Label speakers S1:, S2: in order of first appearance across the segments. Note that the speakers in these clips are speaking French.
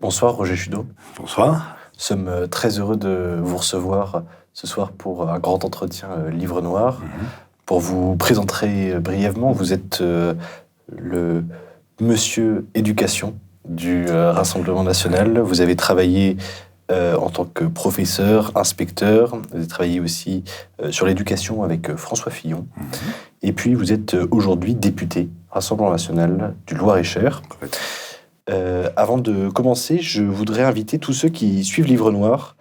S1: Bonsoir Roger Chudeau.
S2: Bonsoir.
S1: Nous sommes très heureux de vous recevoir ce soir pour un grand entretien Livre Noir. Pour vous présenter brièvement, vous êtes le monsieur éducation du Rassemblement national. Vous avez travaillé en tant que professeur, inspecteur. Vous avez travaillé aussi sur l'éducation avec François Fillon. Et puis vous êtes aujourd'hui député Rassemblement national du Loir-et-Cher. Avant de commencer, je voudrais inviter tous ceux qui suivent Livre Noir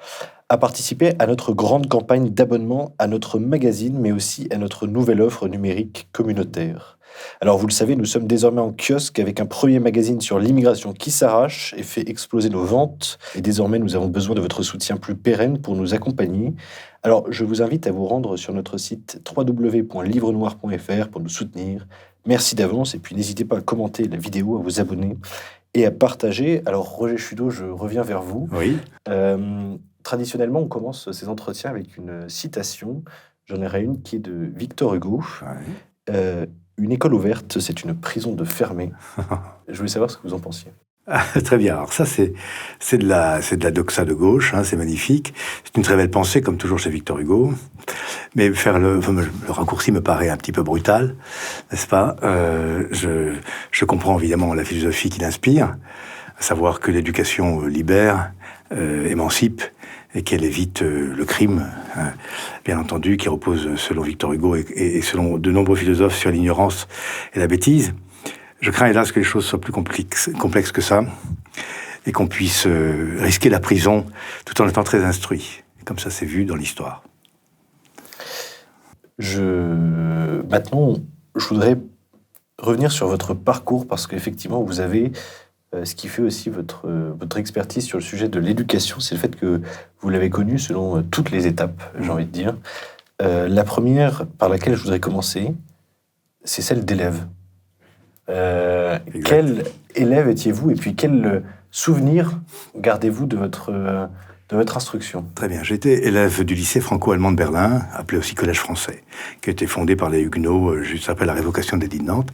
S1: à participer à notre grande campagne d'abonnement à notre magazine, mais aussi à notre nouvelle offre numérique communautaire. Alors, vous le savez, nous sommes désormais en kiosque avec un premier magazine sur l'immigration qui s'arrache et fait exploser nos ventes. Et désormais, nous avons besoin de votre soutien plus pérenne pour nous accompagner. Alors, je vous invite à vous rendre sur notre site www.livrenoir.fr pour nous soutenir. Merci d'avance et puis n'hésitez pas à commenter la vidéo, à vous abonner et à partager. Alors, Roger Chudeau, je reviens vers vous.
S2: Oui.
S1: Traditionnellement, on commence ces entretiens avec une citation. J'en ai une qui est de Victor Hugo.
S2: Oui.
S1: Une école ouverte, c'est une prison de fermés. Je voulais savoir ce que vous en pensiez.
S2: Très bien. Alors ça, c'est de la doxa de gauche, c'est magnifique. C'est une très belle pensée, comme toujours chez Victor Hugo. Mais le raccourci me paraît un petit peu brutal, n'est-ce pas ? Je comprends évidemment la philosophie qui l'inspire, à savoir que l'éducation libère, émancipe, et qu'elle évite le crime, bien entendu, qui repose, selon Victor Hugo et selon de nombreux philosophes, sur l'ignorance et la bêtise. Je crains hélas que les choses soient plus complexes que ça, et qu'on puisse risquer la prison tout en étant très instruit, comme ça c'est vu dans l'histoire.
S1: Maintenant, je voudrais revenir sur votre parcours, parce qu'effectivement, vous avez ce qui fait aussi votre expertise sur le sujet de l'éducation, c'est le fait que vous l'avez connu selon toutes les étapes, j'ai envie de dire. La première par laquelle je voudrais commencer, c'est celle d'élève. Quel élève étiez-vous et puis quel souvenir gardez-vous de votre instruction ?
S2: Très bien. J'étais élève du lycée franco-allemand de Berlin, appelé aussi Collège français, qui a été fondé par les Huguenots juste après la révocation de l'édit de Nantes.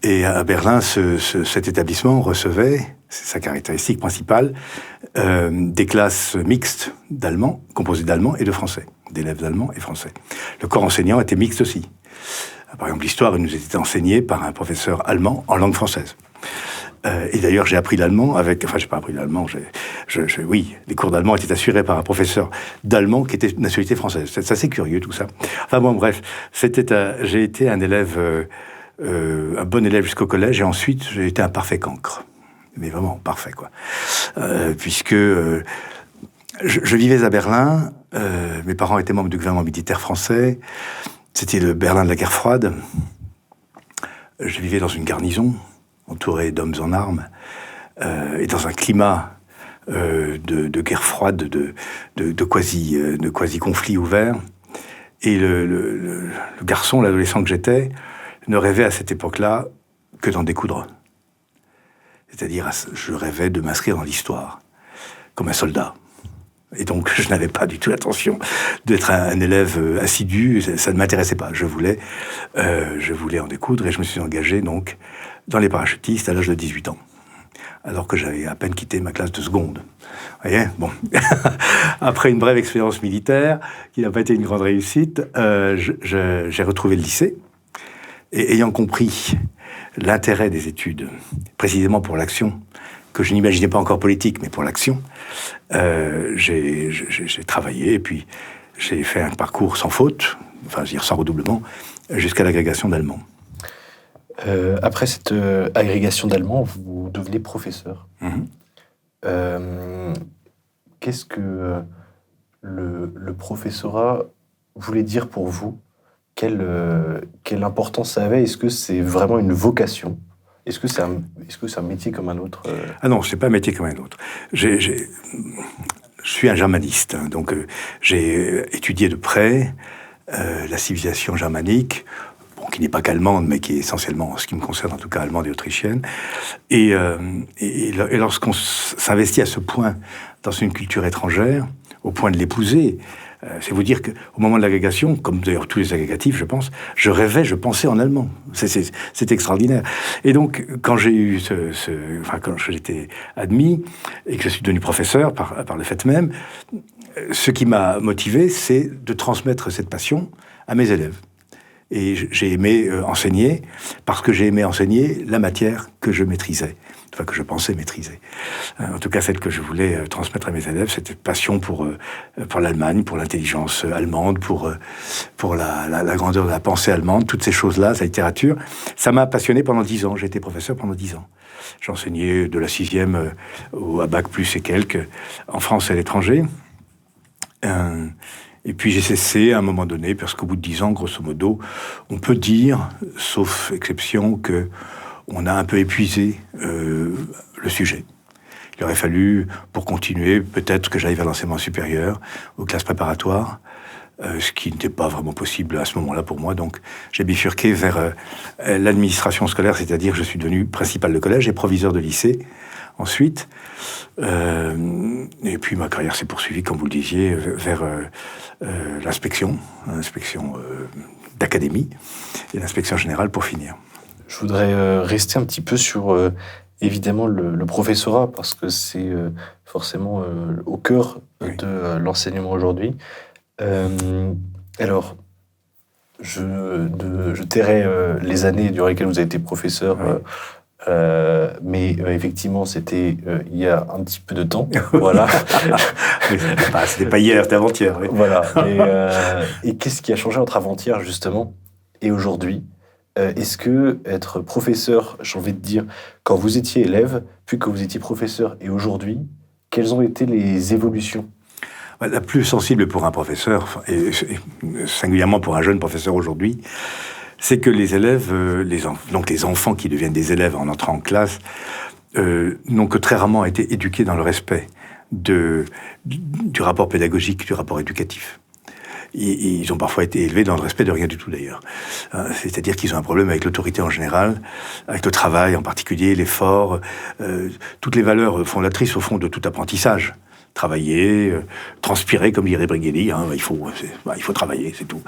S2: Et à Berlin, cet établissement recevait, c'est sa caractéristique principale, des classes mixtes d'Allemands, composées d'Allemands et de Français, d'élèves d'Allemands et Français. Le corps enseignant était mixte aussi. Par exemple, l'histoire nous était enseignée par un professeur allemand en langue française. Et d'ailleurs, j'ai appris l'allemand j'ai pas appris l'allemand, oui, les cours d'allemand étaient assurés par un professeur d'allemand qui était de nationalité française. C'est assez curieux, tout ça. Enfin bon, bref, j'ai été un élève, un bon élève jusqu'au collège, et ensuite, j'ai été un parfait cancre. Mais vraiment parfait, quoi. Puisque je vivais à Berlin, mes parents étaient membres du gouvernement militaire français, c'était le Berlin de la guerre froide. Je vivais dans une garnison, entouré d'hommes en armes, et dans un climat de guerre froide, de quasi-conflit ouvert. Et le garçon, l'adolescent que j'étais, ne rêvait à cette époque-là que d'en découdre. C'est-à-dire, je rêvais de m'inscrire dans l'histoire, comme un soldat. Et donc, je n'avais pas du tout l'intention d'être un élève assidu, ça ne m'intéressait pas. Je voulais en découdre, et je me suis engagé, donc, dans les parachutistes à l'âge de 18 ans, alors que j'avais à peine quitté ma classe de seconde. Vous voyez ? Bon. Après une brève expérience militaire, qui n'a pas été une grande réussite, j'ai retrouvé le lycée, et ayant compris l'intérêt des études, précisément pour l'action, que je n'imaginais pas encore politique, mais pour l'action, j'ai travaillé, et puis j'ai fait un parcours sans faute, enfin, je veux dire sans redoublement, jusqu'à l'agrégation d'allemand.
S1: Après cette agrégation d'allemand, vous devenez professeur. Qu'est-ce que le professorat voulait dire pour vous ? Quelle importance ça avait ? Est-ce que c'est vraiment une vocation ? Est-ce que c'est un métier comme un autre ?
S2: Ah non, c'est pas un métier comme un autre. Je suis un germaniste, donc j'ai étudié de près la civilisation germanique, qui n'est pas qu'allemande, mais qui est essentiellement, en ce qui me concerne en tout cas, allemande et autrichienne. Et lorsqu'on s'investit à ce point dans une culture étrangère, au point de l'épouser, C'est vous dire qu'au moment de l'agrégation, comme d'ailleurs tous les agrégatifs, je pense, je pensais en allemand. C'est extraordinaire. Et donc, quand j'ai eu quand j'étais admis et que je suis devenu professeur par le fait même, ce qui m'a motivé, c'est de transmettre cette passion à mes élèves. Et j'ai aimé enseigner, parce que j'ai aimé enseigner la matière que je maîtrisais, enfin que je pensais maîtriser. En tout cas, celle que je voulais transmettre à mes élèves, cette passion pour l'Allemagne, pour l'intelligence allemande, pour la grandeur de la pensée allemande, toutes ces choses-là, sa littérature. Ça m'a passionné pendant 10 ans. J'ai été professeur pendant 10 ans. J'enseignais de la 6e à bac plus et quelques, en France et à l'étranger. Et puis j'ai cessé à un moment donné, parce qu'au bout de 10 ans, grosso modo, on peut dire, sauf exception, que on a un peu épuisé le sujet. Il aurait fallu, pour continuer, peut-être que j'aille vers l'enseignement supérieur, aux classes préparatoires, ce qui n'était pas vraiment possible à ce moment-là pour moi. Donc j'ai bifurqué vers l'administration scolaire, c'est-à-dire je suis devenu principal de collège et proviseur de lycée. Ensuite, et puis ma carrière s'est poursuivie, comme vous le disiez, vers l'inspection d'académie et l'inspection générale pour finir.
S1: Je voudrais rester un petit peu sur, évidemment, le professorat, parce que c'est forcément au cœur de l'enseignement aujourd'hui. Alors, je tairai les années durant lesquelles vous avez été professeur, mais effectivement, c'était il y a un petit peu de temps. Voilà.
S2: C'était pas hier, c'était avant-hier. Oui.
S1: Voilà. Et qu'est-ce qui a changé entre avant-hier, justement, et aujourd'hui? Est-ce que être professeur, j'ai envie de dire, quand vous étiez élève, puis que vous étiez professeur, et aujourd'hui, quelles ont été les évolutions?
S2: La plus sensible pour un professeur, et singulièrement pour un jeune professeur aujourd'hui, c'est que les élèves, donc les enfants qui deviennent des élèves en entrant en classe, n'ont que très rarement été éduqués dans le respect du rapport pédagogique, du rapport éducatif. Ils ont parfois été élevés dans le respect de rien du tout d'ailleurs. C'est-à-dire qu'ils ont un problème avec l'autorité en général, avec le travail en particulier, l'effort, toutes les valeurs fondatrices au fond de tout apprentissage. Travailler, transpirer, comme dirait Brighelli, il faut travailler, c'est tout.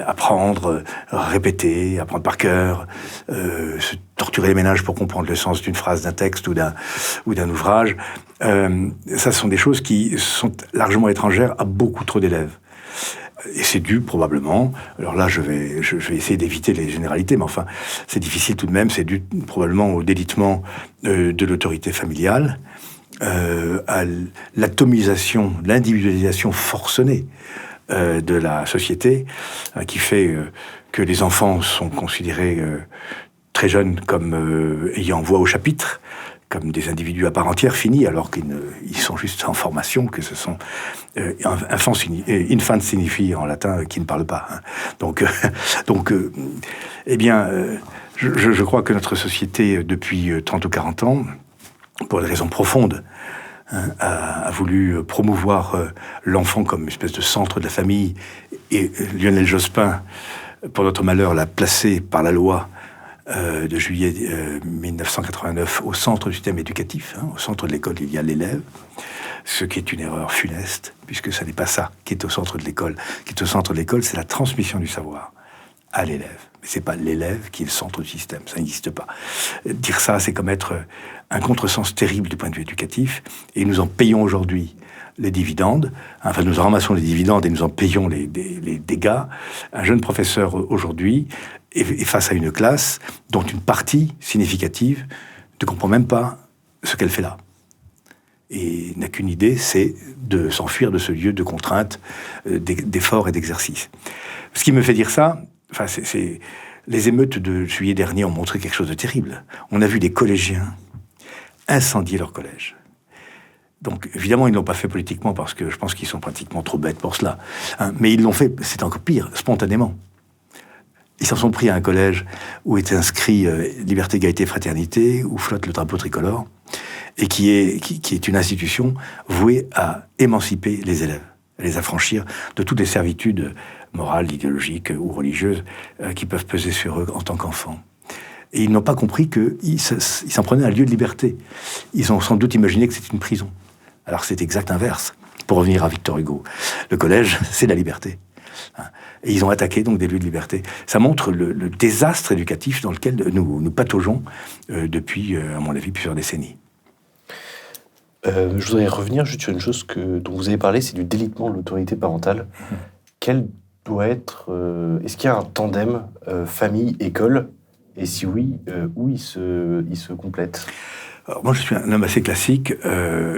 S2: Apprendre, répéter, apprendre par cœur, se torturer les méninges pour comprendre le sens d'une phrase, d'un texte ou d'un ouvrage. Ça, ce sont des choses qui sont largement étrangères à beaucoup trop d'élèves. Et c'est dû probablement, alors là je vais essayer d'éviter les généralités, mais enfin c'est difficile tout de même, c'est dû probablement au délitement de l'autorité familiale, à l'atomisation, l'individualisation forcenée de la société, qui fait que les enfants sont considérés très jeunes comme ayant voix au chapitre, comme des individus à part entière finis, alors qu'ils sont juste en formation, que ce sont infant signifie en latin qui ne parle pas. Hein. Donc, je crois que notre société, depuis 30 ou 40 ans, pour des raisons profondes, a voulu promouvoir l'enfant comme une espèce de centre de la famille, et Lionel Jospin, pour notre malheur, l'a placé par la loi de juillet 1989 au centre du système éducatif. Au centre de l'école, il y a l'élève, ce qui est une erreur funeste, puisque ce n'est pas ça qui est au centre de l'école. Ce qui est au centre de l'école, c'est la transmission du savoir à l'élève. Mais c'est pas l'élève qui est le centre du système, ça n'existe pas. Dire ça, c'est comme être un contresens terrible du point de vue éducatif, et nous en payons aujourd'hui les dividendes, enfin nous en ramassons les dividendes et nous en payons les dégâts. Un jeune professeur aujourd'hui est face à une classe dont une partie significative ne comprend même pas ce qu'elle fait là. Et n'a qu'une idée, c'est de s'enfuir de ce lieu de contrainte, d'effort et d'exercice. Ce qui me fait dire ça, c'est les émeutes de juillet dernier ont montré quelque chose de terrible. On a vu des collégiens incendier leur collège. Donc, évidemment, ils ne l'ont pas fait politiquement parce que je pense qu'ils sont pratiquement trop bêtes pour cela. Mais ils l'ont fait, c'est encore pire, spontanément. Ils s'en sont pris à un collège où est inscrit Liberté, Égalité, Fraternité, où flotte le drapeau tricolore, et qui est une institution vouée à émanciper les élèves, à les affranchir de toutes les servitudes morales, idéologiques ou religieuses qui peuvent peser sur eux en tant qu'enfants. Et ils n'ont pas compris qu'ils s'en prenaient un lieu de liberté. Ils ont sans doute imaginé que c'était une prison. Alors c'est exact inverse. pour revenir à Victor Hugo. Le collège, c'est la liberté. Et ils ont attaqué donc des lieux de liberté. Ça montre le désastre éducatif dans lequel nous pataugeons depuis, à mon avis, plusieurs décennies.
S1: Je voudrais revenir juste sur une chose dont vous avez parlé, c'est du délitement de l'autorité parentale. Quel doit être... est-ce qu'il y a un tandem famille-école? Et si oui, où il se complète?
S2: Alors moi, je suis un homme assez classique,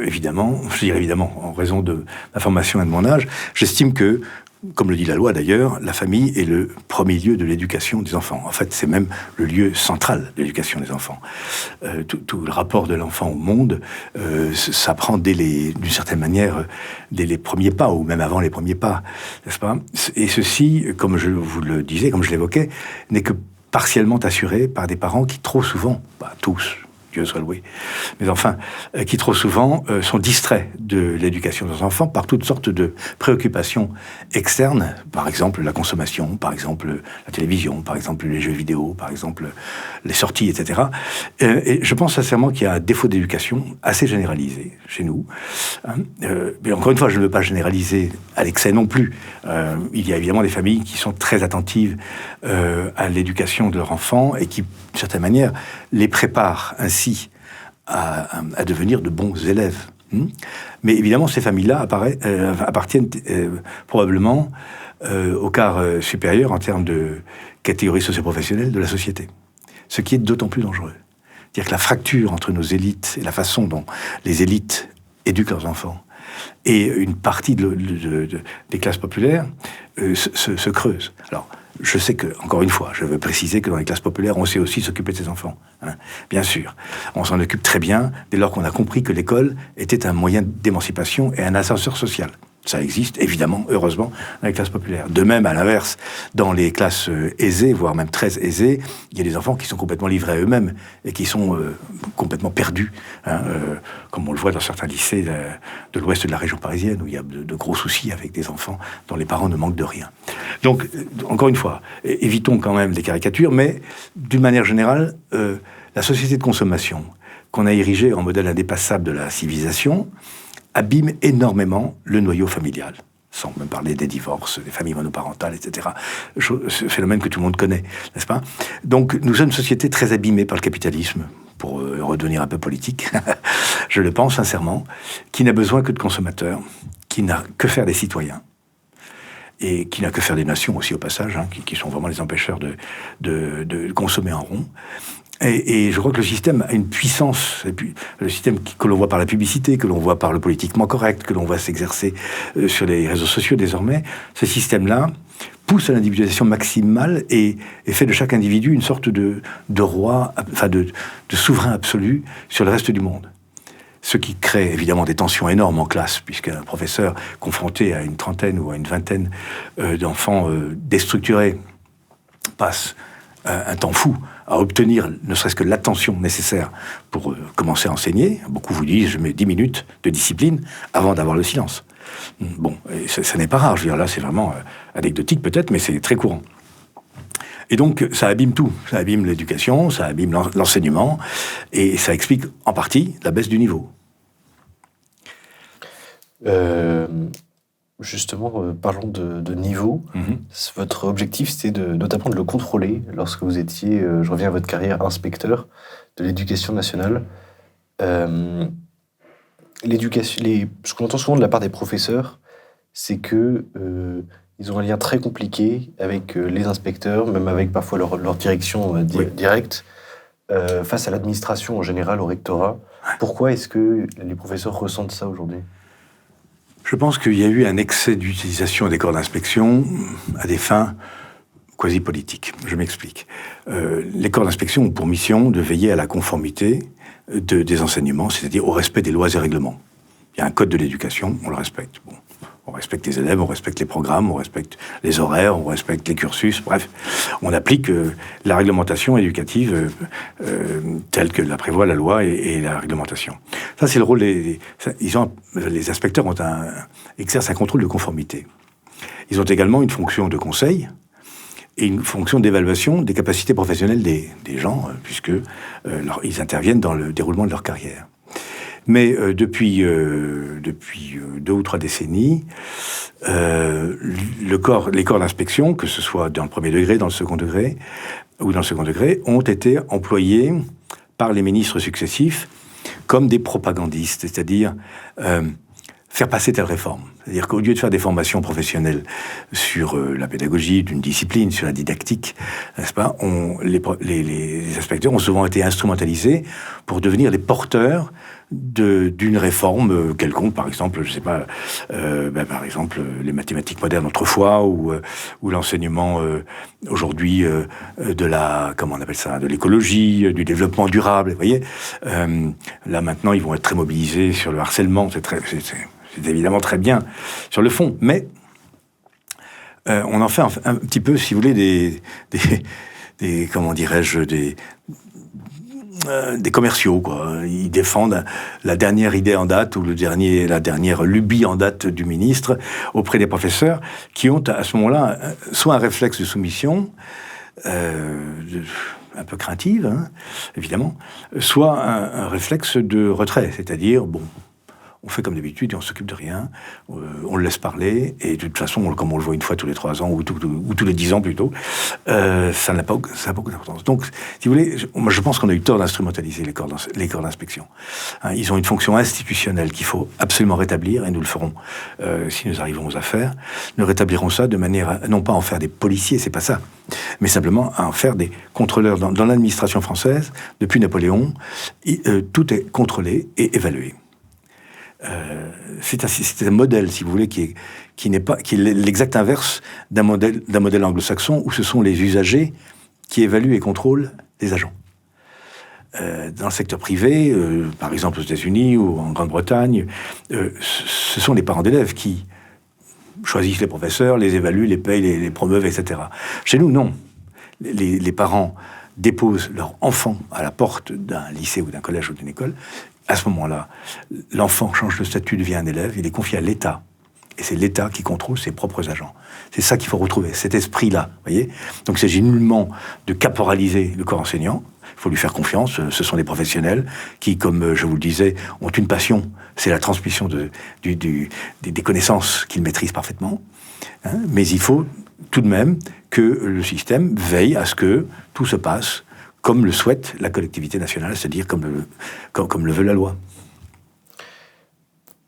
S2: évidemment. Je dirais évidemment, en raison de ma formation et de mon âge. J'estime que, comme le dit la loi d'ailleurs, la famille est le premier lieu de l'éducation des enfants. En fait, c'est même le lieu central de l'éducation des enfants. Tout le rapport de l'enfant au monde s'apprend d'une certaine manière, dès les premiers pas, ou même avant les premiers pas, n'est-ce pas? Et ceci, comme je vous le disais, comme je l'évoquais, n'est que partiellement assuré par des parents qui trop souvent, tous, Dieu soit loué, mais enfin, qui trop souvent sont distraits de l'éducation de leurs enfants par toutes sortes de préoccupations externes, par exemple la consommation, par exemple la télévision, par exemple les jeux vidéo, par exemple les sorties, etc. Et je pense sincèrement qu'il y a un défaut d'éducation assez généralisé chez nous. Mais encore une fois, je ne veux pas généraliser à l'excès non plus. Il y a évidemment des familles qui sont très attentives à l'éducation de leurs enfants et qui, d'une certaine manière, les préparent ainsi à devenir de bons élèves. Mais évidemment, ces familles-là appartiennent probablement au quart supérieur en termes de catégorie socio-professionnelle de la société. Ce qui est d'autant plus dangereux. C'est-à-dire que la fracture entre nos élites et la façon dont les élites éduquent leurs enfants et une partie des classes populaires se creuse. Alors, je sais que, encore une fois, je veux préciser que dans les classes populaires, on sait aussi s'occuper de ses enfants. Bien sûr. On s'en occupe très bien dès lors qu'on a compris que l'école était un moyen d'émancipation et un ascenseur social. Ça existe, évidemment, heureusement, dans les classes populaires. De même, à l'inverse, dans les classes aisées, voire même très aisées, il y a des enfants qui sont complètement livrés à eux-mêmes et qui sont complètement perdus, comme on le voit dans certains lycées de l'ouest de la région parisienne, où il y a de gros soucis avec des enfants dont les parents ne manquent de rien. Donc, encore une fois, évitons quand même les caricatures, mais d'une manière générale, la société de consommation qu'on a érigée en modèle indépassable de la civilisation abîme énormément le noyau familial, sans même parler des divorces, des familles monoparentales, etc. Ce phénomène que tout le monde connaît, n'est-ce pas? Donc, nous sommes une société très abîmée par le capitalisme, pour redevenir un peu politique, je le pense sincèrement, qui n'a besoin que de consommateurs, qui n'a que faire des citoyens, et qui n'a que faire des nations aussi au passage, qui sont vraiment les empêcheurs de consommer en rond. Et je crois que le système a une puissance, le système que l'on voit par la publicité, que l'on voit par le politiquement correct, que l'on voit s'exercer sur les réseaux sociaux désormais, ce système-là pousse à l'individualisation maximale et fait de chaque individu une sorte de roi, enfin de souverain absolu sur le reste du monde. Ce qui crée évidemment des tensions énormes en classe, puisqu'un professeur confronté à une trentaine ou à une vingtaine d'enfants déstructurés passe un temps fou à obtenir ne serait-ce que l'attention nécessaire pour commencer à enseigner. Beaucoup vous disent, je mets 10 minutes de discipline avant d'avoir le silence. Bon, ça n'est pas rare, je veux dire, là c'est vraiment anecdotique peut-être, mais c'est très courant. Et donc, ça abîme tout. Ça abîme l'éducation, ça abîme l'enseignement, et ça explique en partie la baisse du niveau.
S1: Justement, parlons de niveau. Votre objectif, c'était notamment de le contrôler lorsque vous étiez, je reviens à votre carrière, inspecteur de l'éducation nationale. Ce qu'on entend souvent de la part des professeurs, c'est que ils ont un lien très compliqué avec les inspecteurs, même avec parfois leur direction directe, face à l'administration en général, au rectorat. Pourquoi est-ce que les professeurs ressentent ça aujourd'hui ?
S2: Je pense qu'il y a eu un excès d'utilisation des corps d'inspection à des fins quasi-politiques. Je m'explique. Les corps d'inspection ont pour mission de veiller à la conformité des enseignements, c'est-à-dire au respect des lois et règlements. Il y a un code de l'éducation, on le respecte. Bon. On respecte les élèves, on respecte les programmes, on respecte les horaires, on respecte les cursus, bref. On applique la réglementation éducative telle que la prévoit la loi et la réglementation. Ça, c'est le rôle les inspecteurs exercent un contrôle de conformité. Ils ont également une fonction de conseil et une fonction d'évaluation des capacités professionnelles des gens, puisque ils interviennent dans le déroulement de leur carrière. Mais depuis 2 ou 3 décennies, les corps d'inspection, que ce soit dans le premier degré, dans le second degré, ou dans le second degré, ont été employés par les ministres successifs comme des propagandistes, c'est-à-dire faire passer telle réforme. C'est-à-dire qu'au lieu de faire des formations professionnelles sur la pédagogie d'une discipline, sur la didactique, n'est-ce pas, les inspecteurs ont souvent été instrumentalisés pour devenir les porteurs d'une réforme quelconque, par exemple, je sais pas, par exemple les mathématiques modernes autrefois ou l'enseignement aujourd'hui de la, comment on appelle ça, de l'écologie, du développement durable. Vous voyez, là maintenant ils vont être très mobilisés sur le harcèlement. C'est évidemment très bien sur le fond, mais on en fait un petit peu, si vous voulez, des comment dirais-je, des commerciaux, quoi. Ils défendent la dernière idée en date ou la dernière lubie en date du ministre auprès des professeurs qui ont à ce moment-là soit un réflexe de soumission un peu craintive, hein, évidemment, soit un réflexe de retrait, c'est-à-dire, bon, on fait comme d'habitude et on s'occupe de rien, on le laisse parler, et de toute façon, comme on le voit une fois tous les 3 ans, ou tous les 10 ans plutôt, ça n'a pas beaucoup d'importance. Donc, si vous voulez, je pense qu'on a eu tort d'instrumentaliser les corps d'inspection. Hein, ils ont une fonction institutionnelle qu'il faut absolument rétablir, et nous le ferons si nous arrivons aux affaires. Nous rétablirons ça de manière à, non pas en faire des policiers, c'est pas ça, mais simplement à en faire des contrôleurs. Dans l'administration française, depuis Napoléon, tout est contrôlé et évalué. C'est un modèle, si vous voulez, qui est l'exact inverse d'un modèle anglo-saxon où ce sont les usagers qui évaluent et contrôlent les agents. Dans le secteur privé, par exemple aux États-Unis ou en Grande-Bretagne, ce sont les parents d'élèves qui choisissent les professeurs, les évaluent, les payent, les promeuvent, etc. Chez nous, non. Les parents déposent leur enfant à la porte d'un lycée ou d'un collège ou d'une école. À ce moment-là, l'enfant change de statut, devient un élève, il est confié à l'État. Et c'est l'État qui contrôle ses propres agents. C'est ça qu'il faut retrouver, cet esprit-là, voyez. Donc il s'agit nullement de caporaliser le corps enseignant, il faut lui faire confiance, ce sont des professionnels qui, comme je vous le disais, ont une passion, c'est la transmission des connaissances qu'ils maîtrisent parfaitement. Hein, mais il faut tout de même que le système veille à ce que tout se passe comme le souhaite la collectivité nationale, c'est-à-dire comme le veut la loi.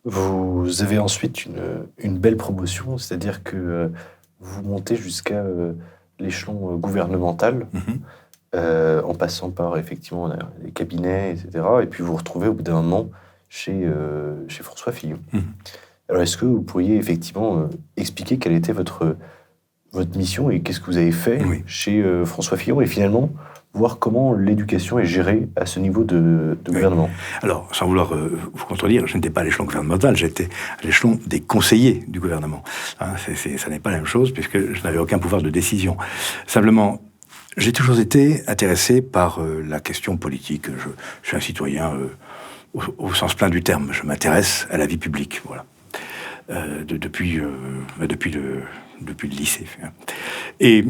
S1: Vous avez ensuite une belle promotion, c'est-à-dire que vous montez jusqu'à l'échelon gouvernemental, en passant par effectivement les cabinets, etc. Et puis vous vous retrouvez au bout d'un moment chez François Fillon. Alors est-ce que vous pourriez effectivement expliquer quelle était votre mission et qu'est-ce que vous avez fait chez François Fillon et finalement voir comment l'éducation est gérée à ce niveau de gouvernement.
S2: Alors, sans vouloir vous contredire, je n'étais pas à l'échelon gouvernemental, j'étais à l'échelon des conseillers du gouvernement. Hein, ça n'est pas la même chose, puisque je n'avais aucun pouvoir de décision. Simplement, j'ai toujours été intéressé par la question politique. Je suis un citoyen au sens plein du terme. Je m'intéresse à la vie publique, voilà. Depuis le lycée. Et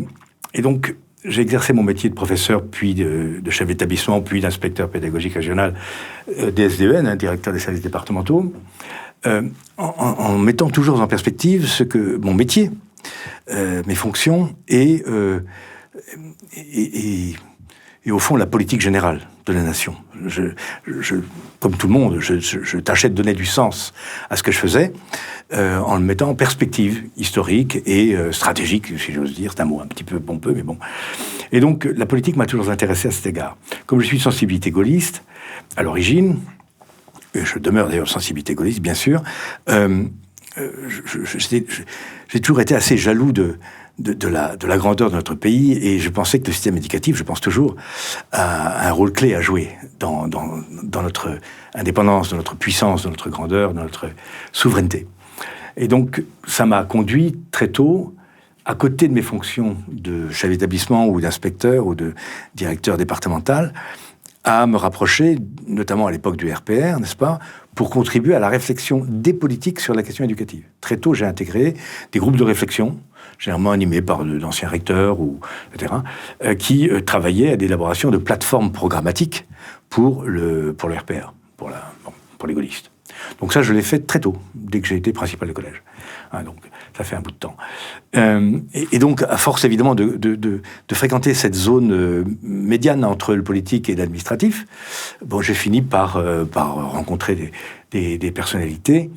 S2: donc, j'ai exercé mon métier de professeur, puis de chef d'établissement, puis d'inspecteur pédagogique régional des SDEN, hein, directeur des services départementaux, en mettant toujours en perspective ce que mon métier, mes fonctions et au fond la politique générale de la nation. Comme tout le monde, je tâchais de donner du sens à ce que je faisais en le mettant en perspective historique et stratégique, si j'ose dire. C'est un mot un petit peu pompeux, mais bon. Et donc, la politique m'a toujours intéressé à cet égard. Comme je suis de sensibilité gaulliste, à l'origine, et je demeure d'ailleurs de sensibilité gaulliste, bien sûr, j'ai toujours été assez jaloux de la grandeur de notre pays, et je pensais que le système éducatif, je pense toujours, a un rôle clé à jouer dans notre indépendance, dans notre puissance, dans notre grandeur, dans notre souveraineté. Et donc, ça m'a conduit très tôt, à côté de mes fonctions de chef d'établissement ou d'inspecteur ou de directeur départemental, à me rapprocher, notamment à l'époque du RPR, n'est-ce pas, pour contribuer à la réflexion des politiques sur la question éducative. Très tôt, j'ai intégré des groupes de réflexion, généralement animés par d'anciens recteurs, etc., qui travaillaient à l'élaboration de plateformes programmatiques pour le RPR, pour pour les gaullistes. Donc ça, je l'ai fait très tôt, dès que j'ai été principal de collège. Donc ça fait un bout de temps. Et donc, à force évidemment de fréquenter cette zone médiane entre le politique et l'administratif, j'ai fini par rencontrer des personnalités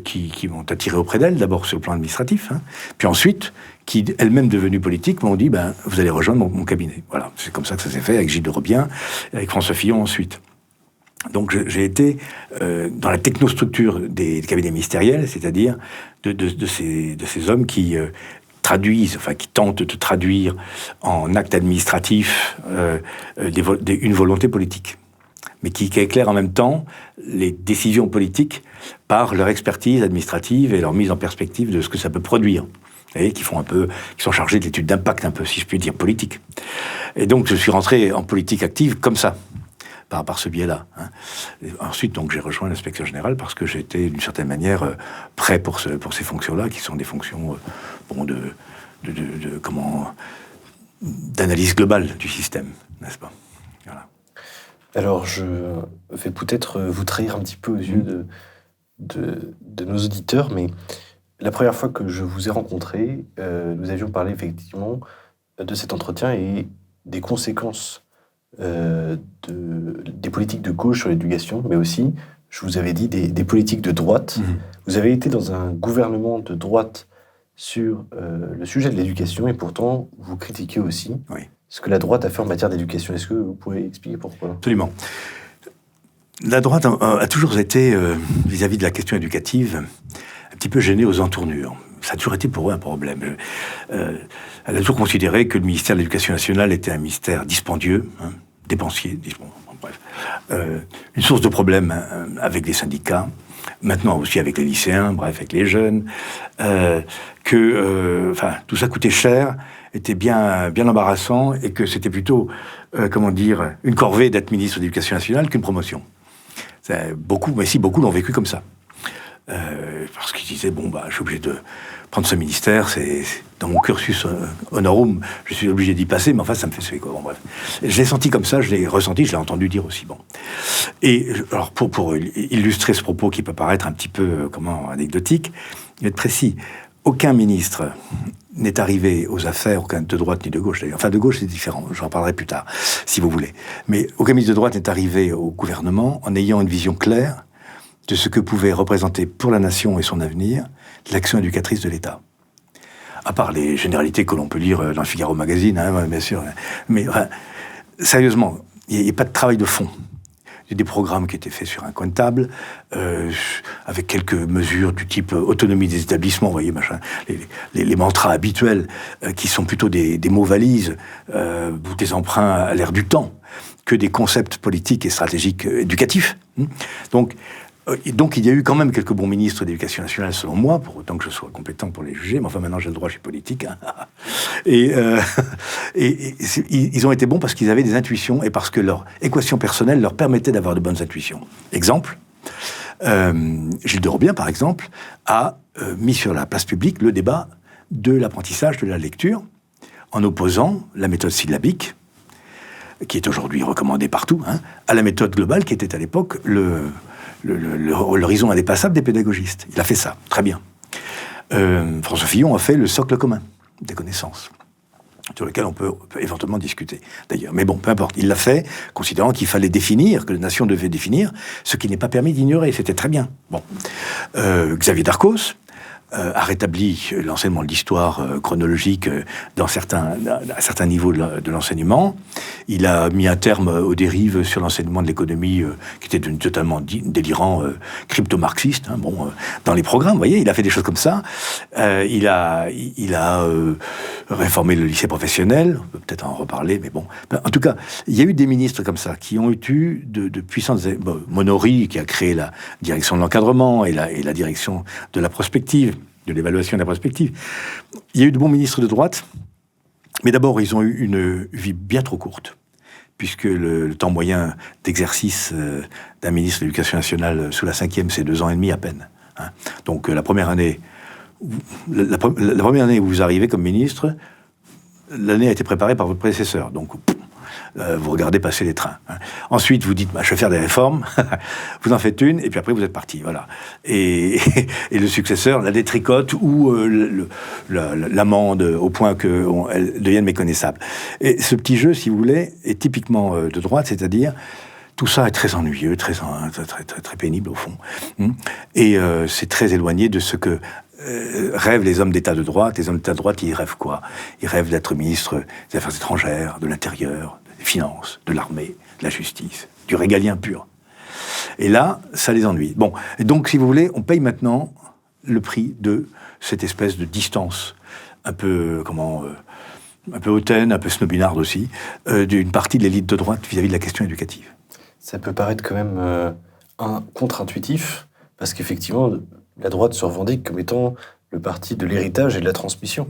S2: qui m'ont attiré auprès d'elles, d'abord sur le plan administratif, puis ensuite, qui elles-mêmes devenues politiques, m'ont dit vous allez rejoindre mon cabinet. Voilà, c'est comme ça que ça s'est fait, avec Gilles de Rebien, avec François Fillon ensuite. Donc j'ai été dans la technostructure des cabinets ministériels, c'est-à-dire de ces hommes qui traduisent, qui tentent de traduire en actes administratifs une volonté politique, mais qui éclairent en même temps les décisions politiques par leur expertise administrative et leur mise en perspective de ce que ça peut produire. Vous voyez, qui sont chargés de l'étude d'impact, un peu, si je puis dire, politique. Et donc, je suis rentré en politique active comme ça, par ce biais-là. Ensuite, donc, j'ai rejoint l'inspection générale parce que j'étais, d'une certaine manière, prêt pour ces fonctions-là, qui sont des fonctions d'analyse globale du système, n'est-ce pas? Voilà.
S1: Alors, je vais peut-être vous trahir un petit peu aux yeux de nos auditeurs, mais la première fois que je vous ai rencontré, nous avions parlé effectivement de cet entretien et des conséquences des politiques de gauche sur l'éducation, mais aussi, je vous avais dit, des politiques de droite. Vous avez été dans un gouvernement de droite sur le sujet de l'éducation, et pourtant, vous critiquez aussi ce que la droite a fait en matière d'éducation. Est-ce que vous pouvez expliquer pourquoi?
S2: Absolument. La droite a toujours été, vis-à-vis de la question éducative, un petit peu gênée aux entournures. Ça a toujours été pour eux un problème. Elle a toujours considéré que le ministère de l'Éducation nationale était un ministère dispendieux, dépensier, bref. Une source de problèmes avec les syndicats, maintenant aussi avec les lycéens, bref, avec les jeunes, tout ça coûtait cher, était bien embarrassant, et que c'était plutôt, une corvée d'être ministre de l'Éducation nationale qu'une promotion. Beaucoup l'ont vécu comme ça. Parce qu'ils disaient, je suis obligé de prendre ce ministère, c'est dans mon cursus honorum, je suis obligé d'y passer, mais enfin, ça me fait suer, quoi. Bref. Je l'ai senti comme ça, je l'ai ressenti, je l'ai entendu dire aussi. Et alors, pour illustrer ce propos qui peut paraître un petit peu, anecdotique, il va être précis. Aucun ministre n'est arrivé aux affaires, aucun de droite ni de gauche d'ailleurs. Enfin, de gauche, c'est différent, j'en parlerai plus tard, si vous voulez. Mais aucun ministre de droite n'est arrivé au gouvernement en ayant une vision claire de ce que pouvait représenter pour la nation et son avenir l'action éducatrice de l'État. À part les généralités que l'on peut lire dans le Figaro Magazine, bien sûr. Mais sérieusement, il n'y a pas de travail de fond. Il y a des programmes qui étaient faits sur un coin de table, avec quelques mesures du type autonomie des établissements, vous voyez, les mantras habituels, qui sont plutôt des mots valises, ou des emprunts à l'ère du temps, que des concepts politiques et stratégiques éducatifs. Donc, il y a eu quand même quelques bons ministres d'éducation nationale, selon moi, pour autant que je sois compétent pour les juger, mais enfin maintenant j'ai le droit, je suis politique. Et ils ont été bons parce qu'ils avaient des intuitions et parce que leur équation personnelle leur permettait d'avoir de bonnes intuitions. Exemple, Gilles de Rebien, par exemple, a mis sur la place publique le débat de l'apprentissage de la lecture en opposant la méthode syllabique, qui est aujourd'hui recommandée partout, à la méthode globale qui était à l'époque l'horizon indépassable des pédagogistes. Il a fait ça, très bien. François Fillon a fait le socle commun des connaissances, sur lequel on peut éventuellement discuter, d'ailleurs. Mais bon, peu importe. Il l'a fait, considérant qu'il fallait définir, que la nation devait définir, ce qui n'est pas permis d'ignorer. C'était très bien. Xavier Darcos a rétabli l'enseignement de l'histoire chronologique à certains niveaux de l'enseignement. Il a mis un terme aux dérives sur l'enseignement de l'économie qui était devenu totalement délirant, crypto-marxiste, dans les programmes. Vous voyez, il a fait des choses comme ça. Il a réformé le lycée professionnel. On peut peut-être en reparler, mais bon. En tout cas, il y a eu des ministres comme ça qui ont eu de puissantes... Monory, qui a créé la direction de l'encadrement et la direction de la prospective, de l'évaluation de la prospective. Il y a eu de bons ministres de droite, mais d'abord, ils ont eu une vie bien trop courte, puisque le temps moyen d'exercice d'un ministre de l'Éducation nationale sous la 5e, c'est 2 ans et demi à peine. Donc la première année où vous arrivez comme ministre, l'année a été préparée par votre prédécesseur. Donc vous regardez passer les trains. Hein. Ensuite, vous dites, je vais faire des réformes, vous en faites une, et puis après, vous êtes parti. Voilà. Et le successeur la détricote ou l'amende au point qu'elle devienne méconnaissable. Et ce petit jeu, si vous voulez, est typiquement de droite, c'est-à-dire tout ça est très ennuyeux, très pénible au fond. Et c'est très éloigné de ce que rêvent les hommes d'État de droite. Les hommes d'État de droite, ils rêvent quoi? Ils rêvent d'être ministre des Affaires étrangères, de l'Intérieur, des Finances, de l'Armée, de la Justice, du régalien pur. Et là, ça les ennuie. Bon, et donc, si vous voulez, on paye maintenant le prix de cette espèce de distance un peu, un peu hautaine, un peu snobinarde aussi, d'une partie de l'élite de droite vis-à-vis de la question éducative.
S1: Ça peut paraître quand même contre-intuitif, parce qu'effectivement, la droite se revendique comme étant le parti de l'héritage et de la transmission.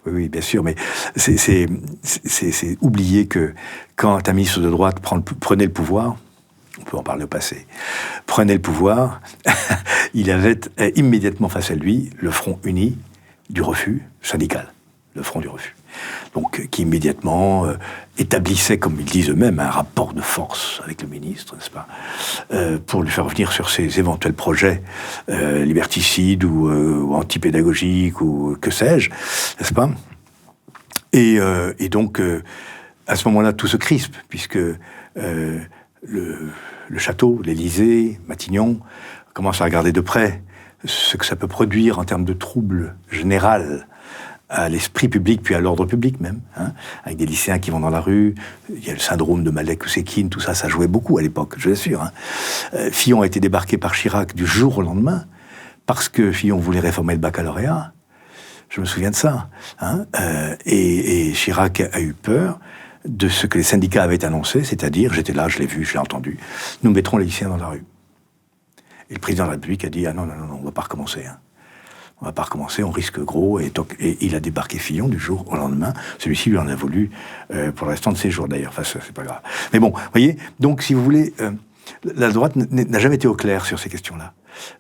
S2: Oui, bien sûr, mais c'est oublier que quand un ministre de droite prenait le pouvoir, on peut en parler au passé, prenait le pouvoir, il avait immédiatement face à lui le front uni du refus syndical, le front du refus. Donc, qui immédiatement établissait, comme ils disent eux-mêmes, un rapport de force avec le ministre, n'est-ce pas, pour lui faire revenir sur ses éventuels projets liberticides ou antipédagogiques ou que sais-je, n'est-ce pas. Et donc, à ce moment-là, tout se crispe, puisque le château, l'Élysée, Matignon, commencent à regarder de près ce que ça peut produire en termes de troubles général à l'esprit public, puis à l'ordre public même, hein, avec des lycéens qui vont dans la rue. Il y a le syndrome de Malek-Oussekine, tout ça, ça jouait beaucoup à l'époque, je l'assure. Hein. Fillon a été débarqué par Chirac du jour au lendemain, parce que Fillon voulait réformer le baccalauréat. Je me souviens de ça. Hein. Et Chirac a eu peur de ce que les syndicats avaient annoncé, c'est-à-dire, j'étais là, je l'ai vu, je l'ai entendu, nous mettrons les lycéens dans la rue. Et le président de la République a dit, ah non, on ne va pas recommencer. Hein. On va pas recommencer, on risque gros. Et il a débarqué Fillon du jour au lendemain. Celui-ci lui en a voulu pour le restant de ses jours, d'ailleurs. Enfin, c'est pas grave. Mais bon, voyez, donc, si vous voulez, la droite n'a jamais été au clair sur ces questions-là.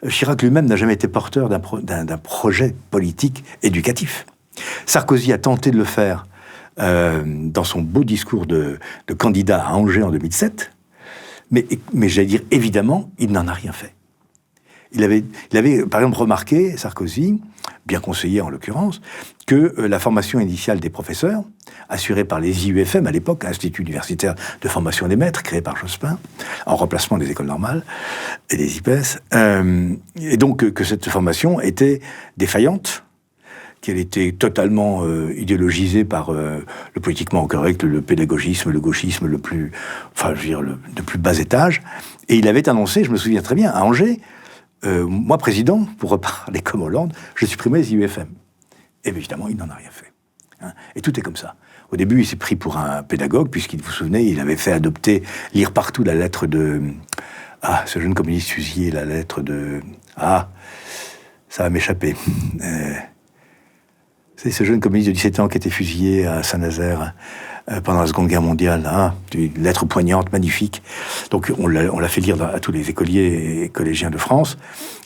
S2: Chirac lui-même n'a jamais été porteur d'un projet politique éducatif. Sarkozy a tenté de le faire dans son beau discours de candidat à Angers en 2007. Mais j'allais dire, évidemment, il n'en a rien fait. Il avait, par exemple, remarqué, Sarkozy, bien conseillé en l'occurrence, que la formation initiale des professeurs, assurée par les IUFM à l'époque, Institut universitaire de formation des maîtres, créé par Jospin, en remplacement des écoles normales et des IPES, et donc que cette formation était défaillante, qu'elle était totalement idéologisée par le politiquement correct, le pédagogisme, le gauchisme le plus, enfin, je veux dire, de plus bas étage. Et il avait annoncé, je me souviens très bien, à Angers, moi, président, pour reparler comme Hollande, je supprimais les IUFM. Et évidemment, il n'en a rien fait. Hein. Et tout est comme ça. Au début, il s'est pris pour un pédagogue, puisqu'il vous souvenez, il avait fait adopter, lire partout la lettre de... Ah, ce jeune communiste fusillé, la lettre de... Ah, ça va m'échapper. C'est ce jeune communiste de 17 ans qui était fusillé à Saint-Nazaire pendant la Seconde Guerre mondiale. Hein, une lettre poignante, magnifique. Donc on l'a fait lire à tous les écoliers et collégiens de France.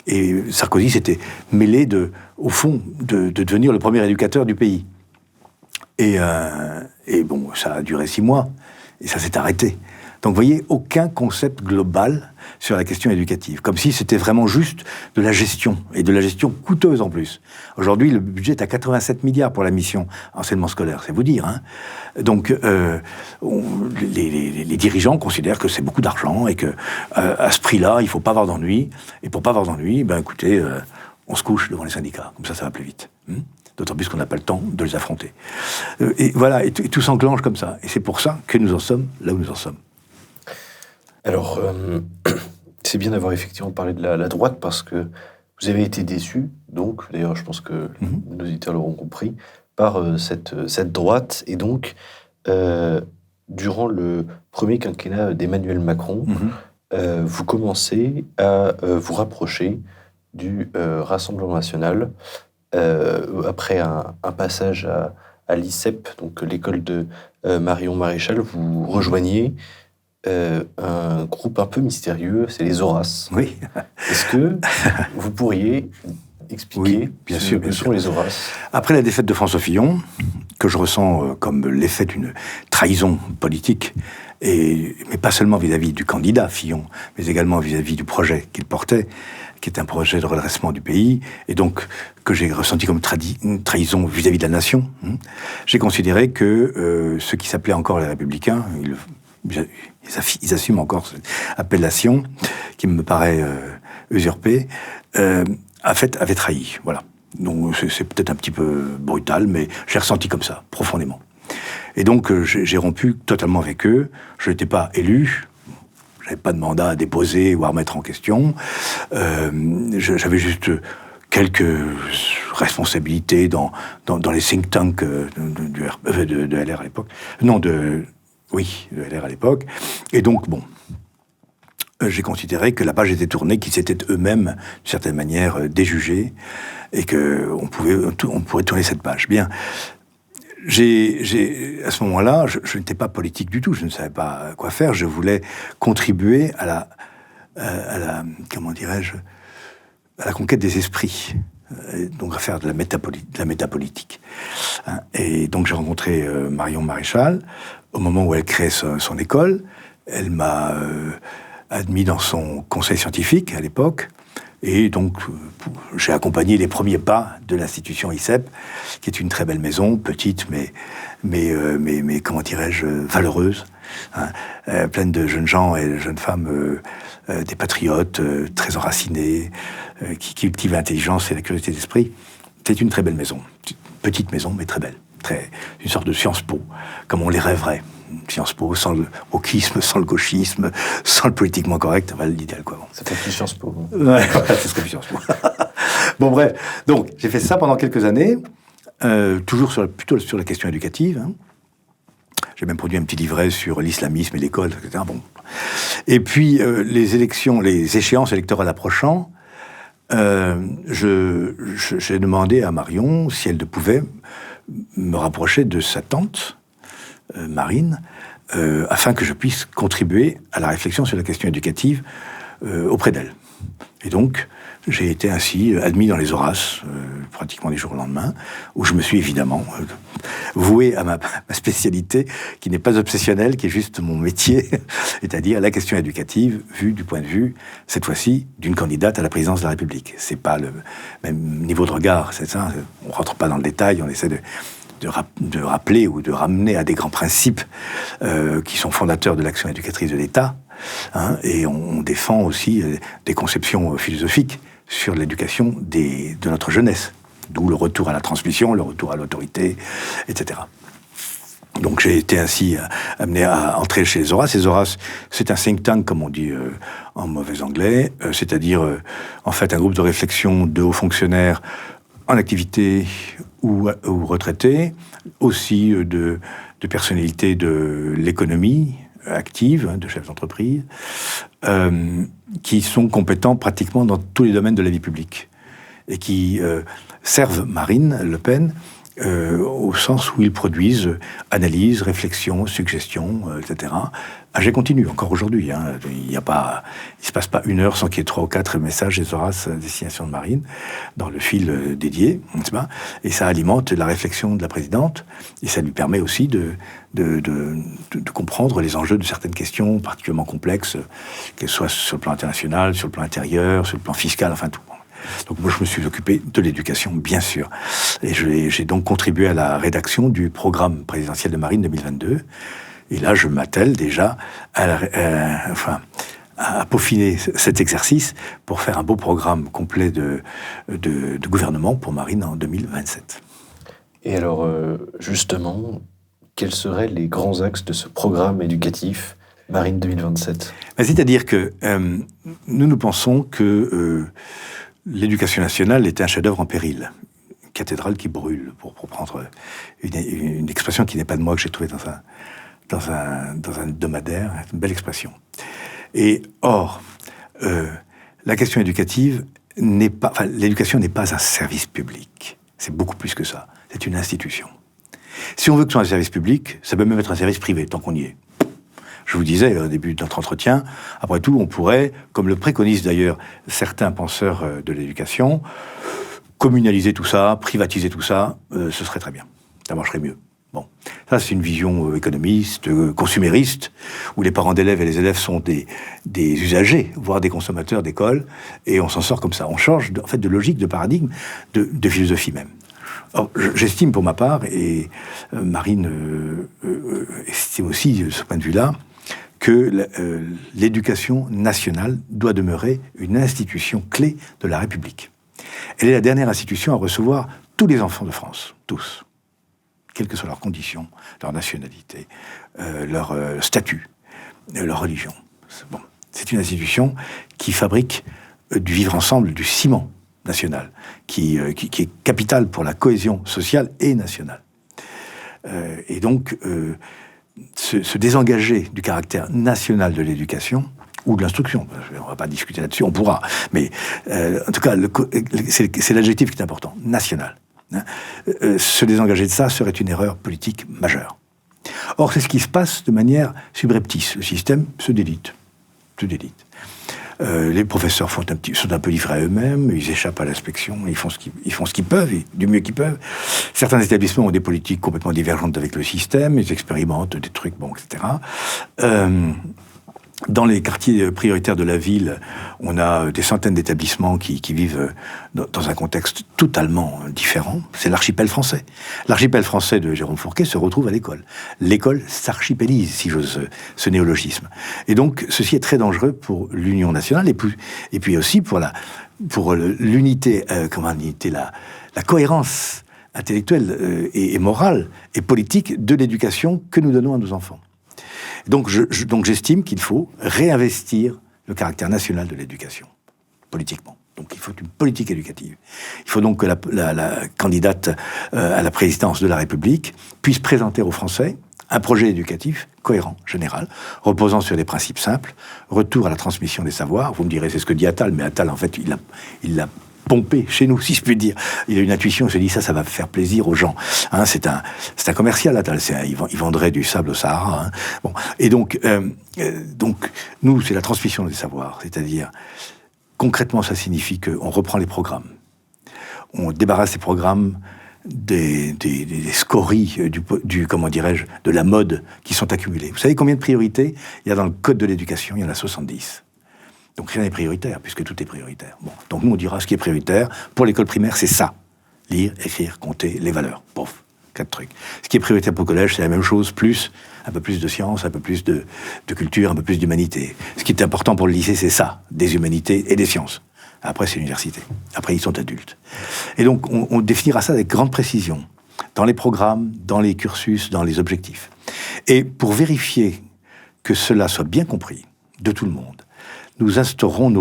S2: Et Sarkozy s'était mêlé, au fond, de devenir le premier éducateur du pays. Et bon, ça a duré 6 mois. Et ça s'est arrêté. Donc, vous voyez, aucun concept global sur la question éducative. Comme si c'était vraiment juste de la gestion, et de la gestion coûteuse en plus. Aujourd'hui, le budget est à 87 milliards pour la mission enseignement scolaire, c'est vous dire. Hein. Donc, les dirigeants considèrent que c'est beaucoup d'argent, et que à ce prix-là, il ne faut pas avoir d'ennui. Et pour pas avoir d'ennui, ben écoutez, on se couche devant les syndicats. Comme ça va plus vite. D'autant plus qu'on n'a pas le temps de les affronter. Et voilà, et tout s'enclenche comme ça. Et c'est pour ça que nous en sommes là où nous en sommes.
S1: Alors, c'est bien d'avoir effectivement parlé de la droite, parce que vous avez été déçus, donc, d'ailleurs, je pense que nos auditeurs l'auront compris, par cette droite. Et donc, durant le premier quinquennat d'Emmanuel Macron, vous commencez à vous rapprocher du Rassemblement national, après un passage à l'ICEP, donc l'école de Marion Maréchal. Vous rejoignez un groupe un peu mystérieux, c'est les Horaces.
S2: Oui.
S1: Est-ce que vous pourriez expliquer
S2: bien sûr,
S1: sont les Horaces?
S2: Après la défaite de François Fillon, que je ressens comme l'effet d'une trahison politique, mais pas seulement vis-à-vis du candidat Fillon, mais également vis-à-vis du projet qu'il portait, qui est un projet de redressement du pays, et donc que j'ai ressenti comme une trahison vis-à-vis de la nation. J'ai considéré que ceux qui s'appelaient encore les Républicains, ils assument encore cette appellation qui me paraît usurpée, en fait, avaient trahi. Voilà. Donc c'est peut-être un petit peu brutal, mais j'ai ressenti comme ça, profondément. Et donc j'ai rompu totalement avec eux. Je n'étais pas élu. J'avais pas de mandat à déposer ou à remettre en question. J'avais juste quelques responsabilités dans les think tanks de LR à l'époque. De LR à l'époque. Et donc, bon, j'ai considéré que la page était tournée, qu'ils s'étaient eux-mêmes, d'une certaine manière, déjugés, et qu'on pourrait tourner cette page. Bien. À ce moment-là, je n'étais pas politique du tout, je ne savais pas quoi faire, je voulais contribuer à la comment dirais-je, à la conquête des esprits, donc à faire de la métapolitique. Et donc j'ai rencontré Marion Maréchal, au moment où elle créait son école, elle m'a admis dans son conseil scientifique à l'époque, et donc, j'ai accompagné les premiers pas de l'institution ICEP, qui est une très belle maison, petite, mais comment dirais-je, valeureuse, pleine de jeunes gens et de jeunes femmes, des patriotes, très enracinés, qui cultivent l'intelligence et la curiosité d'esprit. C'est une très belle maison. Petite maison, mais très belle. Une sorte de Sciences Po, comme on les rêverait. Sciences Po, sans le wokisme, sans le gauchisme, sans le politiquement correct, l'idéal, quoi.
S1: Ça fait plus Sciences Po.
S2: Ouais, ce serait plus Sciences Po. Bon, bref. Donc, j'ai fait ça pendant quelques années, toujours plutôt sur la question éducative. J'ai même produit un petit livret sur l'islamisme et l'école, etc. Bon. Et puis, les échéances électorales approchant, j'ai demandé à Marion si elle pouvait me rapprocher de sa tante, Marine, afin que je puisse contribuer à la réflexion sur la question éducative auprès d'elle. Et donc, j'ai été ainsi admis dans les Horaces, pratiquement du jour au lendemain, où je me suis évidemment voué à ma spécialité, qui n'est pas obsessionnelle, qui est juste mon métier, c'est-à-dire la question éducative, vue du point de vue, cette fois-ci, d'une candidate à la présidence de la République. C'est pas le même niveau de regard, c'est ça, on rentre pas dans le détail, on essaie de rappeler ou de ramener à des grands principes qui sont fondateurs de l'action éducatrice de l'État, et on défend aussi des conceptions philosophiques sur l'éducation de notre jeunesse, d'où le retour à la transmission, le retour à l'autorité, etc. Donc j'ai été ainsi amené à entrer chez les Horaces. Les Horaces, c'est un think tank, comme on dit en mauvais anglais, c'est-à-dire en fait un groupe de réflexion de hauts fonctionnaires en activité ou retraités, aussi de personnalités de l'économie active, de chefs d'entreprise, qui sont compétents pratiquement dans tous les domaines de la vie publique et qui servent Marine Le Pen au sens où ils produisent analyse, réflexion, suggestions, etc. J'ai continue encore aujourd'hui. Il se passe pas une heure sans qu'il y ait 3 ou 4 messages des Horaces à destination de Marine dans le fil dédié, n'est-ce pas ? Et ça alimente la réflexion de la présidente et ça lui permet aussi de comprendre les enjeux de certaines questions particulièrement complexes, qu'elles soient sur le plan international, sur le plan intérieur, sur le plan fiscal, enfin tout. Donc moi, je me suis occupé de l'éducation, bien sûr. Et j'ai donc contribué à la rédaction du programme présidentiel de Marine 2022. Et là, je m'attelle déjà à peaufiner cet exercice pour faire un beau programme complet de gouvernement pour Marine en 2027.
S1: Et alors, justement, quels seraient les grands axes de ce programme éducatif Marine 2027 ?
S2: C'est-à-dire que nous pensons que l'éducation nationale est un chef-d'œuvre en péril, une cathédrale qui brûle, pour prendre une expression qui n'est pas de moi, que j'ai trouvée dans un hebdomadaire, une belle expression. Et or, la question éducative l'éducation n'est pas un service public. C'est beaucoup plus que ça. C'est une institution. Si on veut que ce soit un service public, ça peut même être un service privé, tant qu'on y est. Je vous disais au début de notre entretien, après tout, on pourrait, comme le préconisent d'ailleurs certains penseurs de l'éducation, communaliser tout ça, privatiser tout ça, ce serait très bien. Ça marcherait mieux. Ça, c'est une vision économiste, consumériste, où les parents d'élèves et les élèves sont des usagers, voire des consommateurs d'école, et on s'en sort comme ça. On change en fait de logique, de paradigme, de philosophie même. Alors, j'estime pour ma part, et Marine estime aussi de ce point de vue-là, que l'éducation nationale doit demeurer une institution clé de la République. Elle est la dernière institution à recevoir tous les enfants de France, tous, quelles que soient leurs conditions, leur nationalité, leur statut, leur religion. Bon, c'est une institution qui fabrique du vivre ensemble, du ciment national, qui est capital pour la cohésion sociale et nationale. Et donc, se désengager du caractère national de l'éducation, ou de l'instruction, on ne va pas discuter là-dessus, on pourra, mais en tout cas, c'est l'adjectif qui est important, national. Hein. Se désengager de ça serait une erreur politique majeure. Or, c'est ce qui se passe de manière subreptice. Le système se délite. Les professeurs sont un peu livrés à eux-mêmes, ils échappent à l'inspection, ils font ce qu'ils peuvent, du mieux qu'ils peuvent. Certains établissements ont des politiques complètement divergentes avec le système, ils expérimentent des trucs, bon, etc. Dans les quartiers prioritaires de la ville, on a des centaines d'établissements qui vivent dans un contexte totalement différent. C'est l'archipel français. L'archipel français de Jérôme Fourquet se retrouve à l'école. L'école s'archipélise, si j'ose ce néologisme. Et donc, ceci est très dangereux pour l'union nationale et puis aussi pour l'unité, la cohérence intellectuelle et morale et politique de l'éducation que nous donnons à nos enfants. Donc j'estime qu'il faut réinvestir le caractère national de l'éducation, politiquement. Donc il faut une politique éducative. Il faut donc que la candidate à la présidence de la République puisse présenter aux Français un projet éducatif cohérent, général, reposant sur des principes simples, retour à la transmission des savoirs. Vous me direz, c'est ce que dit Attal, mais Attal, en fait, il l'a pompé chez nous, si je puis dire. Il a une intuition, il se dit ça va faire plaisir aux gens. Hein, c'est un commercial, Attal. Il vendrait du sable au Sahara. Hein. Bon. Et donc, nous, c'est la transmission des savoirs. C'est-à-dire, concrètement, ça signifie qu'on reprend les programmes. On débarrasse les programmes des scories, comment dirais-je, de la mode qui sont accumulées. Vous savez combien de priorités il y a dans le Code de l'éducation? Il y en a 70. Donc rien n'est prioritaire, puisque tout est prioritaire. Bon, donc nous, on dira ce qui est prioritaire. Pour l'école primaire, c'est ça. Lire, écrire, compter, les valeurs. Pouf, 4 trucs. Ce qui est prioritaire pour le collège, c'est la même chose, un peu plus de sciences, un peu plus de culture, un peu plus d'humanité. Ce qui est important pour le lycée, c'est ça, des humanités et des sciences. Après, c'est l'université. Après, ils sont adultes. Et donc, on définira ça avec grande précision, dans les programmes, dans les cursus, dans les objectifs. Et pour vérifier que cela soit bien compris de tout le monde, nous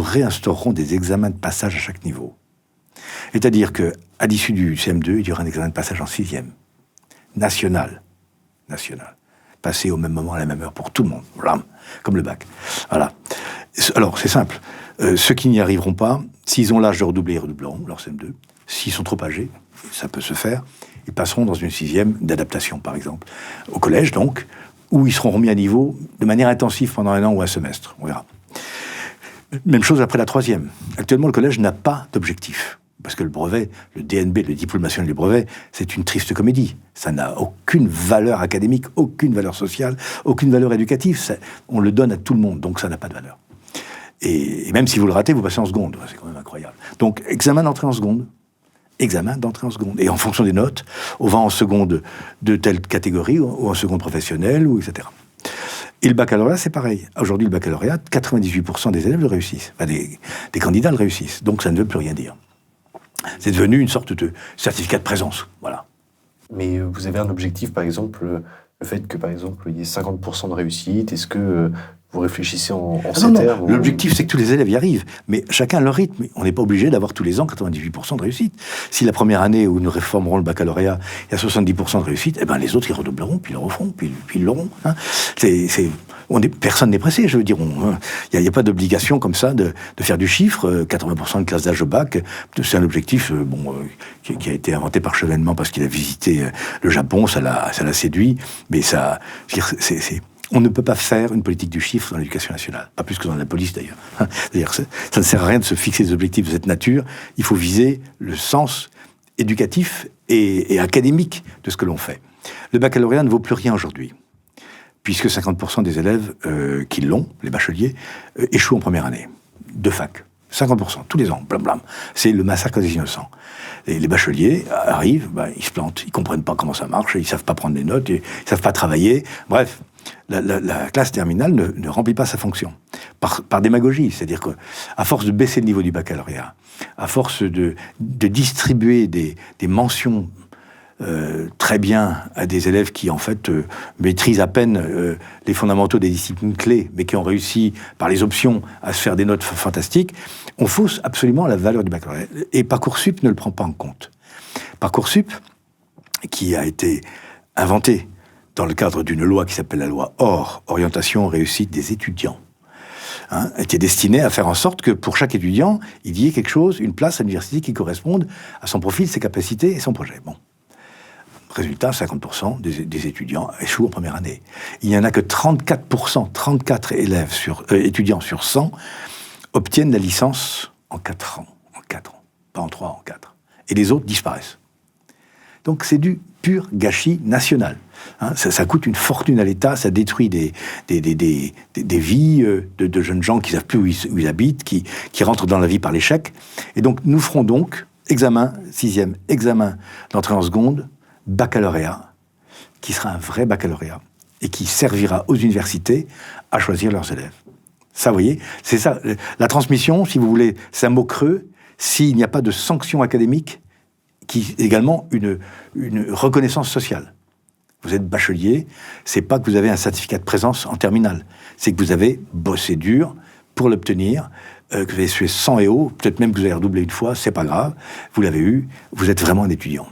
S2: réinstaurerons des examens de passage à chaque niveau. C'est-à-dire qu'à l'issue du CM2, il y aura un examen de passage en 6e. National. Passé au même moment, à la même heure, pour tout le monde. Comme le bac. Voilà. Alors, c'est simple. Ceux qui n'y arriveront pas, s'ils ont l'âge de redoubler, ils redoubleront leur CM2. S'ils sont trop âgés, ça peut se faire, ils passeront dans une 6e d'adaptation, par exemple. Au collège, donc, où ils seront remis à niveau de manière intensive pendant 1 an ou un semestre. On verra. Même chose après la 3e. Actuellement, le collège n'a pas d'objectif. Parce que le brevet, le DNB, le diplôme national du brevet, c'est une triste comédie. Ça n'a aucune valeur académique, aucune valeur sociale, aucune valeur éducative. On le donne à tout le monde, donc ça n'a pas de valeur. Et même si vous le ratez, vous passez en seconde. C'est quand même incroyable. Donc, examen d'entrée en seconde. Et en fonction des notes, on va en seconde de telle catégorie, ou en seconde professionnelle, ou etc. Et le baccalauréat, c'est pareil. Aujourd'hui, le baccalauréat, 98% des élèves le réussissent. Enfin, des candidats le réussissent. Donc, ça ne veut plus rien dire. C'est devenu une sorte de certificat de présence. Voilà.
S1: Mais vous avez un objectif, par exemple, le fait que, par exemple, il y ait 50% de réussite. Est-ce que vous réfléchissez en ces termes?
S2: L'objectif, c'est que tous les élèves y arrivent. Mais chacun à leur rythme. On n'est pas obligé d'avoir tous les ans 98% de réussite. Si la première année où nous réformerons le baccalauréat, il y a 70% de réussite, eh ben les autres, ils redoubleront, puis ils le referont, puis ils l'auront. Hein. Personne n'est pressé, je veux dire. Il n'y a pas d'obligation comme ça de faire du chiffre. 80% de classe d'âge au bac, c'est un objectif qui a été inventé par Chevènement parce qu'il a visité le Japon, ça l'a séduit. Mais ça, on ne peut pas faire une politique du chiffre dans l'éducation nationale, pas plus que dans la police d'ailleurs. C'est-à-dire ça ne sert à rien de se fixer des objectifs de cette nature. Il faut viser le sens éducatif et académique de ce que l'on fait. Le baccalauréat ne vaut plus rien aujourd'hui, puisque 50% des élèves qui l'ont, les bacheliers, échouent en première année de fac. 50%, tous les ans, blam blam. C'est le massacre des innocents. Et les bacheliers arrivent, ils se plantent, ils comprennent pas comment ça marche, ils savent pas prendre des notes, ils savent pas travailler. Bref, la classe terminale ne remplit pas sa fonction. Par démagogie, c'est-à-dire qu'à force de baisser le niveau du baccalauréat, à force de distribuer des mentions très bien à des élèves qui, en fait, maîtrisent à peine les fondamentaux des disciplines clés, mais qui ont réussi, par les options, à se faire des notes fantastiques, on fausse absolument la valeur du baccalauréat. Et Parcoursup ne le prend pas en compte. Parcoursup, qui a été inventé dans le cadre d'une loi qui s'appelle la loi OR, Orientation Réussite des étudiants, était destiné à faire en sorte que pour chaque étudiant, il y ait quelque chose, une place à l'université qui corresponde à son profil, ses capacités et son projet. Bon. Résultat, 50% des étudiants échouent en première année. Il n'y en a que 34%, 34 étudiants sur 100 obtiennent la licence en 4 ans. En 4 ans. Pas en 3, en 4. Et les autres disparaissent. Donc c'est du pur gâchis national. Ça coûte une fortune à l'État, ça détruit des vies de jeunes gens qui ne savent plus où ils habitent, qui rentrent dans la vie par l'échec. Et donc nous ferons donc examen, 6e, examen d'entrée en seconde, baccalauréat, qui sera un vrai baccalauréat, et qui servira aux universités à choisir leurs élèves. Ça, vous voyez, c'est ça. La transmission, si vous voulez, c'est un mot creux, s'il n'y a pas de sanction académique, qui est également une reconnaissance sociale. Vous êtes bachelier, c'est pas que vous avez un certificat de présence en terminale, c'est que vous avez bossé dur pour l'obtenir, que vous avez sué sang et eau, peut-être même que vous avez redoublé une fois, c'est pas grave, vous l'avez eu, vous êtes vraiment un étudiant.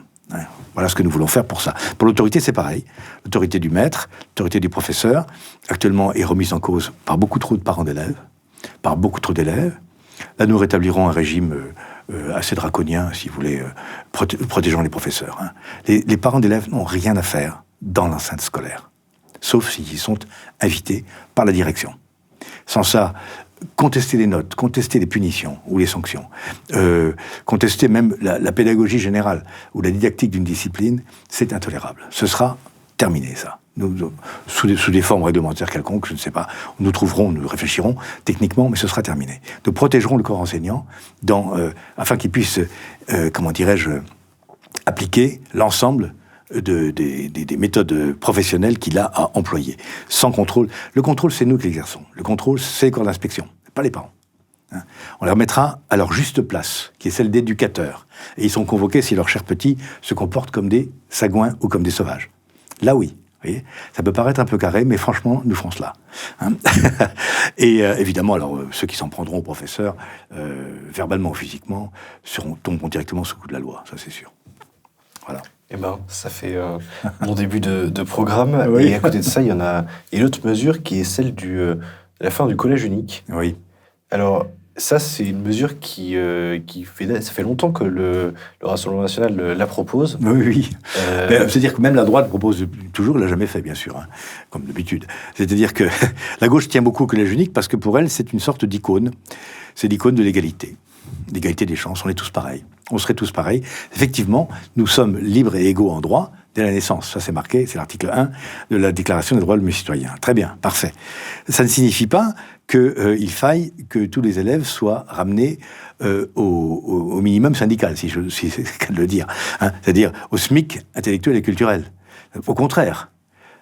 S2: Voilà ce que nous voulons faire pour ça. Pour l'autorité, c'est pareil. L'autorité du maître, l'autorité du professeur, actuellement est remise en cause par beaucoup trop de parents d'élèves, par beaucoup trop d'élèves. Là, nous rétablirons un régime assez draconien, si vous voulez, protégeant les professeurs. Les parents d'élèves n'ont rien à faire dans l'enceinte scolaire, sauf s'ils sont invités par la direction. Sans ça, contester les notes, contester les punitions ou les sanctions, contester même la pédagogie générale ou la didactique d'une discipline, c'est intolérable. Ce sera terminé, ça. Nous, sous des formes réglementaires quelconques, je ne sais pas, nous réfléchirons techniquement, mais ce sera terminé. Nous protégerons le corps enseignant afin qu'il puisse, appliquer l'ensemble des méthodes professionnelles qu'il a à employer, sans contrôle. Le contrôle, c'est nous qui l'exerçons. Le contrôle, c'est le corps d'inspection, pas les parents. On les remettra à leur juste place, qui est celle d'éducateurs. Et ils sont convoqués si leurs chers petits se comportent comme des sagouins ou comme des sauvages. Là, oui. Vous voyez, ça peut paraître un peu carré, mais franchement, nous ferons cela. Et évidemment, alors ceux qui s'en prendront aux professeurs, verbalement ou physiquement, tomberont directement sous le coup de la loi, ça c'est sûr. Voilà.
S1: Eh ben, ça fait mon début de programme.
S2: Oui.
S1: Et à côté de ça, il y en a une autre mesure qui est celle de la fin du collège unique.
S2: Oui.
S1: Alors, ça, c'est une mesure ça fait longtemps que le Rassemblement national la propose.
S2: Oui. C'est-à-dire que même la droite propose toujours, elle l'a jamais fait, bien sûr, comme d'habitude. C'est-à-dire que la gauche tient beaucoup au collège unique parce que pour elle, c'est une sorte d'icône. C'est l'icône de l'égalité. L'égalité des chances, on est tous pareils. On serait tous pareils. Effectivement, nous sommes libres et égaux en droit dès la naissance. Ça, c'est marqué, c'est l'article 1 de la Déclaration des droits de l'homme et du citoyen. Très bien, parfait. Ça ne signifie pas qu'il faille que tous les élèves soient ramenés au minimum syndical, si c'est le cas de le dire. C'est-à-dire au SMIC intellectuel et culturel. Au contraire,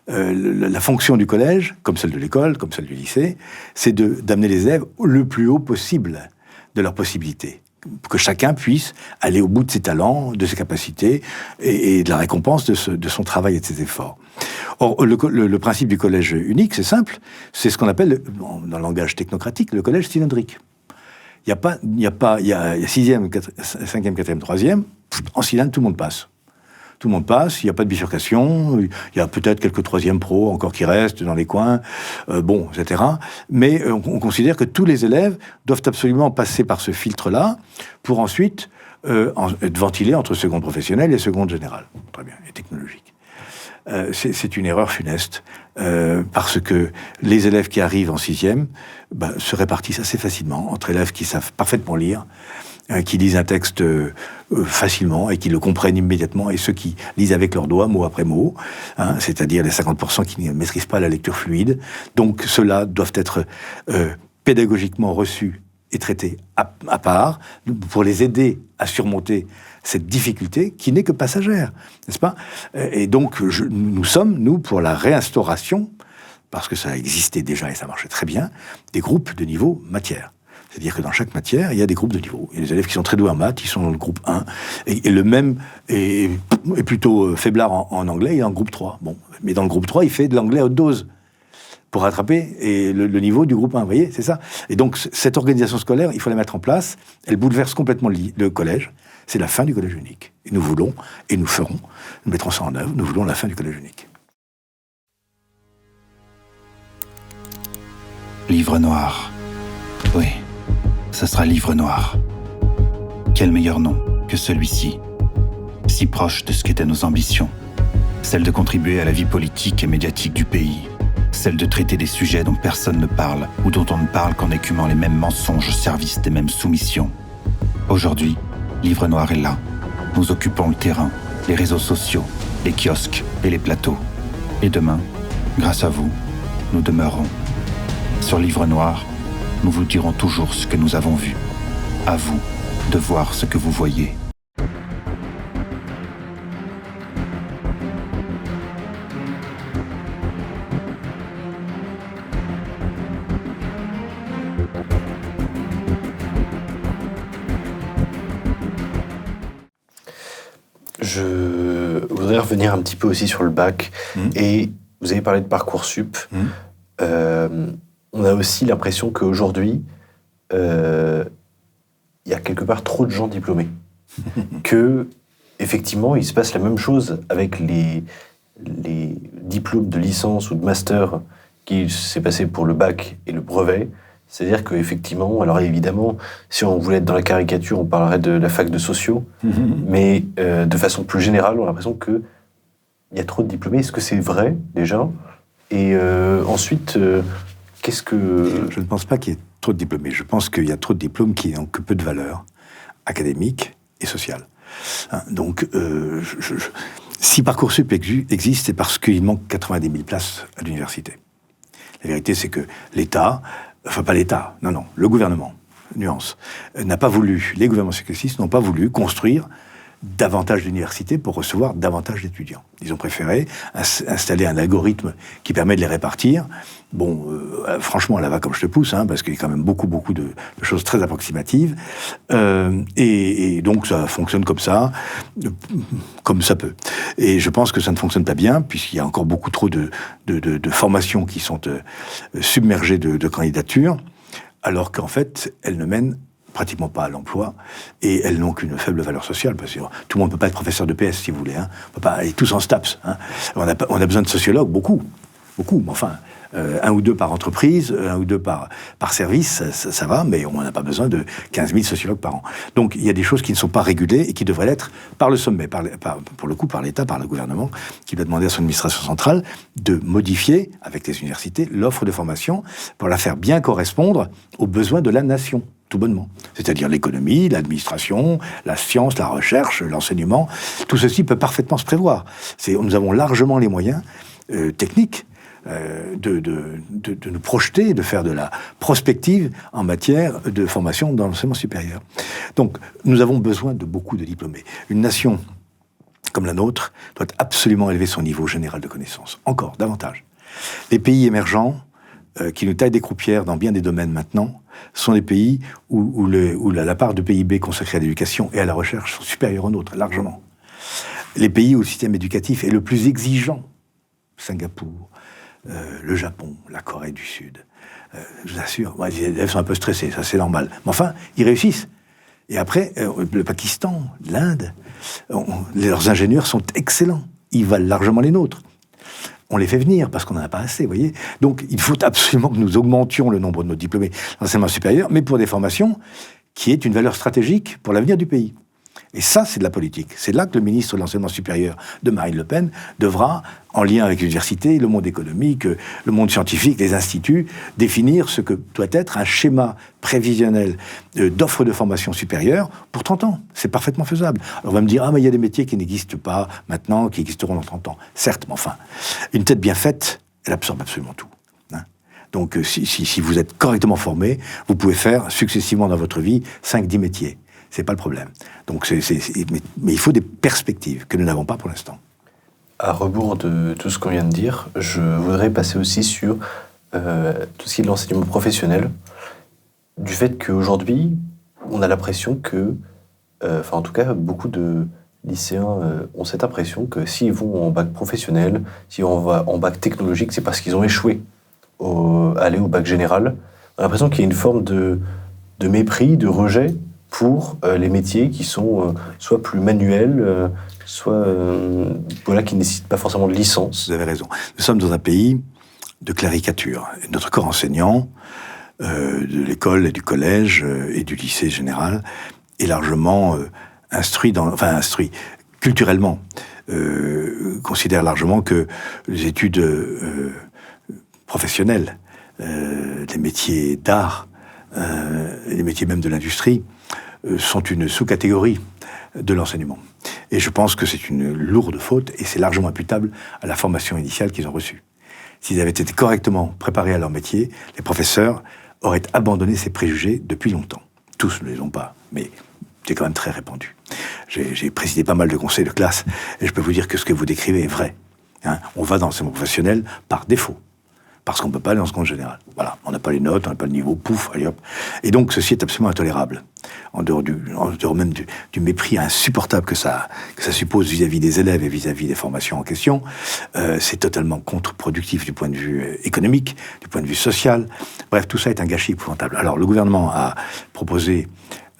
S2: la fonction du collège, comme celle de l'école, comme celle du lycée, c'est d'amener les élèves le plus haut possible de leurs possibilités. Pour que chacun puisse aller au bout de ses talents, de ses capacités et de la récompense de son travail et de ses efforts. Or, le principe du collège unique, c'est simple, c'est ce qu'on appelle, dans le langage technocratique, le collège cylindrique. Il y a 6e, 5e, 4e, 3e, en cylindre, tout le monde passe. Tout le monde passe, il n'y a pas de bifurcation, il y a peut-être quelques 3e pros encore qui restent dans les coins, etc. Mais on considère que tous les élèves doivent absolument passer par ce filtre-là pour ensuite être ventilés entre seconde professionnelle et seconde générale. Très bien, et technologique. C'est une erreur funeste, parce que les élèves qui arrivent en 6e se répartissent assez facilement entre élèves qui savent parfaitement lire qui lisent un texte facilement et qui le comprennent immédiatement, et ceux qui lisent avec leurs doigts, mot après mot, c'est-à-dire les 50% qui ne maîtrisent pas la lecture fluide. Donc ceux-là doivent être pédagogiquement reçus et traités à part, pour les aider à surmonter cette difficulté qui n'est que passagère, n'est-ce pas? Et donc nous sommes, pour la réinstauration, parce que ça existait déjà et ça marchait très bien, des groupes de niveau matière. C'est-à-dire que dans chaque matière, il y a des groupes de niveau. Il y a des élèves qui sont très doués en maths, ils sont dans le groupe 1, et le même est plutôt faiblard en anglais, il est dans le groupe 3. Bon, mais dans le groupe 3, il fait de l'anglais à haute dose pour rattraper le niveau du groupe 1, vous voyez, c'est ça. Et donc, cette organisation scolaire, il faut la mettre en place, elle bouleverse complètement le collège, c'est la fin du collège unique. Et nous voulons, et nous ferons, nous mettrons ça en œuvre, nous voulons la fin du collège unique.
S3: Livre noir. Oui, ce sera Livre noir. Quel meilleur nom que celui-ci, si proche de ce qu'étaient nos ambitions, celle de contribuer à la vie politique et médiatique du pays, celle de traiter des sujets dont personne ne parle ou dont on ne parle qu'en écumant les mêmes mensonges au service des mêmes soumissions. Aujourd'hui, Livre noir est là. Nous occupons le terrain, les réseaux sociaux, les kiosques et les plateaux. Et demain, grâce à vous, nous demeurerons. Sur Livre noir, nous vous dirons toujours ce que nous avons vu. À vous de voir ce que vous voyez.
S1: Je voudrais revenir un petit peu aussi sur le bac. Et vous avez parlé de Parcoursup. On a aussi l'impression qu'aujourd'hui, il y a quelque part trop de gens diplômés. Que, effectivement, il se passe la même chose avec les diplômes de licence ou de master qui s'est passé pour le bac et le brevet. C'est-à-dire qu'effectivement, alors évidemment, si on voulait être dans la caricature, on parlerait de la fac de sociaux, mais de façon plus générale, on a l'impression qu'il y a trop de diplômés. Est-ce que c'est vrai, déjà? Et ensuite, qu'est-ce que...
S2: Je ne pense pas qu'il y ait trop de diplômés. Je pense qu'il y a trop de diplômes qui n'ont que peu de valeur académique et sociale. Donc, si Parcoursup existe, c'est parce qu'il manque 90 000 places à l'université. La vérité, c'est que l'État... Enfin, pas l'État, non, le gouvernement, nuance, n'a pas voulu, les gouvernements successifs n'ont pas voulu construire davantage d'universités pour recevoir davantage d'étudiants. Ils ont préféré installer un algorithme qui permet de les répartir. Bon, franchement, là va comme je te pousse, parce qu'il y a quand même beaucoup de choses très approximatives. Et donc, ça fonctionne comme ça peut. Et je pense que ça ne fonctionne pas bien, puisqu'il y a encore beaucoup trop de formations qui sont submergées de candidatures, alors qu'en fait, elles ne mènent pratiquement pas à l'emploi, et elles n'ont qu'une faible valeur sociale, parce que tout le monde ne peut pas être professeur de PS, si vous voulez. On peut pas aller tous en STAPS. On a besoin de sociologues, beaucoup, mais enfin, un ou deux par entreprise, un ou deux par service, ça va, mais on n'a pas besoin de 15 000 sociologues par an. Donc, il y a des choses qui ne sont pas régulées et qui devraient l'être par le sommet, pour le coup, par l'État, par le gouvernement, qui doit demander à son administration centrale de modifier, avec les universités, l'offre de formation pour la faire bien correspondre aux besoins de la nation. Tout bonnement. C'est-à-dire l'économie, l'administration, la science, la recherche, l'enseignement. Tout ceci peut parfaitement se prévoir. Nous avons largement les moyens techniques de nous projeter, de faire de la prospective en matière de formation dans l'enseignement supérieur. Donc, nous avons besoin de beaucoup de diplômés. Une nation comme la nôtre doit absolument élever son niveau général de connaissances. Encore, davantage. Les pays émergents, qui nous taillent des croupières dans bien des domaines maintenant, sont des pays où la part de PIB consacrée à l'éducation et à la recherche sont supérieures aux nôtres, largement. Les pays où le système éducatif est le plus exigeant, Singapour, le Japon, la Corée du Sud, je vous assure, les élèves sont un peu stressés, ça c'est normal. Mais enfin, ils réussissent. Et après, le Pakistan, l'Inde, leurs ingénieurs sont excellents. Ils valent largement les nôtres. On les fait venir parce qu'on n'en a pas assez, vous voyez. Donc, il faut absolument que nous augmentions le nombre de nos diplômés d'enseignement supérieur, mais pour des formations qui aient une valeur stratégique pour l'avenir du pays. Et ça, c'est de la politique. C'est là que le ministre de l'Enseignement supérieur de Marine Le Pen devra, en lien avec l'université, le monde économique, le monde scientifique, les instituts, définir ce que doit être un schéma prévisionnel d'offre de formation supérieure pour 30 ans. C'est parfaitement faisable. Alors on va me dire, mais il y a des métiers qui n'existent pas maintenant, qui existeront dans 30 ans. Certes, mais enfin, une tête bien faite, elle absorbe absolument tout. Donc, si vous êtes correctement formé, vous pouvez faire successivement dans votre vie 5-10 métiers. C'est pas le problème. Donc, mais il faut des perspectives que nous n'avons pas pour l'instant.
S1: À rebours de tout ce qu'on vient de dire, je voudrais passer aussi sur tout ce qui est de l'enseignement professionnel, du fait qu'aujourd'hui, on a l'impression que, en tout cas, beaucoup de lycéens ont cette impression que s'ils vont en bac professionnel, s'ils vont en bac technologique, c'est parce qu'ils ont échoué aller au bac général. On a l'impression qu'il y a une forme de mépris, de rejet pour les métiers qui sont soit plus manuels, soit qui ne nécessitent pas forcément de licence.
S2: Vous avez raison. Nous sommes dans un pays de caricature. Notre corps enseignant de l'école et du collège et du lycée général est largement instruit culturellement, considère largement que les études professionnels, les métiers d'art, les métiers même de l'industrie, sont une sous-catégorie de l'enseignement. Et je pense que c'est une lourde faute, et c'est largement imputable à la formation initiale qu'ils ont reçue. S'ils avaient été correctement préparés à leur métier, les professeurs auraient abandonné ces préjugés depuis longtemps. Tous ne les ont pas, mais c'est quand même très répandu. J'ai présidé pas mal de conseils de classe, et je peux vous dire que ce que vous décrivez est vrai. On va dans l'enseignement professionnel par défaut. Parce qu'on ne peut pas aller en seconde générale. Voilà, on n'a pas les notes, on n'a pas le niveau, pouf, allez hop. Et donc, ceci est absolument intolérable. En dehors même du mépris insupportable que ça suppose vis-à-vis des élèves et vis-à-vis des formations en question, c'est totalement contre-productif du point de vue économique, du point de vue social. Bref, tout ça est un gâchis épouvantable. Alors, le gouvernement a proposé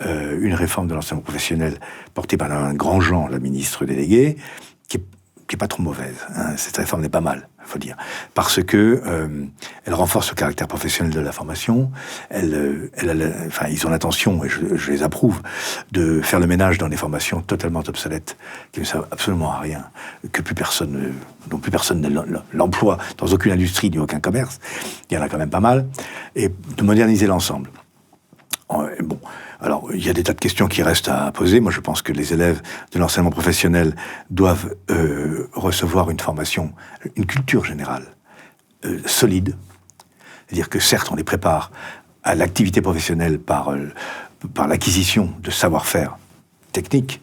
S2: une réforme de l'enseignement professionnel portée par un grand Jean, la ministre déléguée, qui est pas trop mauvaise. Cette réforme n'est pas mal, il faut dire, parce que elle renforce le caractère professionnel de la formation. Ils ont l'intention, et je les approuve, de faire le ménage dans des formations totalement obsolètes, qui ne servent absolument à rien, dont plus personne l'emploie dans aucune industrie ni aucun commerce. Il y en a quand même pas mal, et de moderniser l'ensemble. Bon. Alors, il y a des tas de questions qui restent à poser. Moi, je pense que les élèves de l'enseignement professionnel doivent recevoir une formation, une culture générale solide. C'est-à-dire que certes, on les prépare à l'activité professionnelle par l'acquisition de savoir-faire technique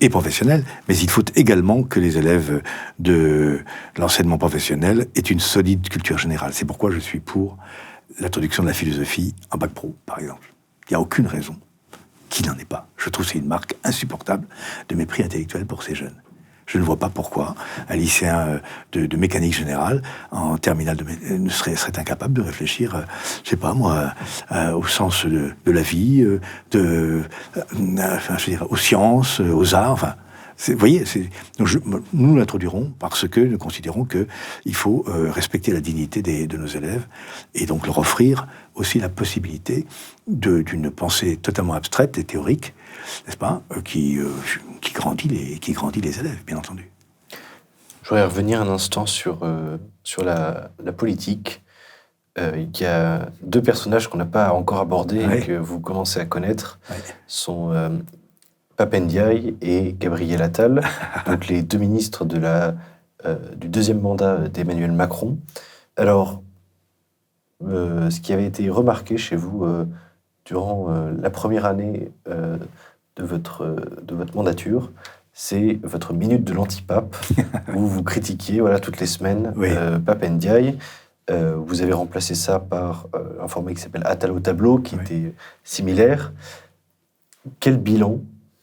S2: et professionnel, mais il faut également que les élèves de l'enseignement professionnel aient une solide culture générale. C'est pourquoi je suis pour l'introduction de la philosophie en bac pro, par exemple. Il n'y a aucune raison qu'il n'en ait pas. Je trouve que c'est une marque insupportable de mépris intellectuel pour ces jeunes. Je ne vois pas pourquoi un lycéen de mécanique générale, en terminale serait incapable de réfléchir, je sais pas moi, au sens de la vie, aux sciences, aux arts, enfin... Vous voyez, nous l'introduirons parce que nous considérons qu'il faut respecter la dignité de nos élèves et donc leur offrir aussi la possibilité d'une pensée totalement abstraite et théorique, n'est-ce pas, qui grandit les élèves, bien entendu.
S1: Je voudrais revenir un instant sur la politique. Il y a deux personnages qu'on n'a pas encore abordés et que vous commencez à connaître, sont... Pape Ndiaye et Gabriel Attal, donc les deux ministres du deuxième mandat d'Emmanuel Macron. Alors, ce qui avait été remarqué chez vous durant la première année de votre mandature, c'est votre minute de l'antipape, où vous critiquiez toutes les semaines Pape Ndiaye. Vous avez remplacé ça par un format qui s'appelle Attal au tableau, qui était similaire. Quel bilan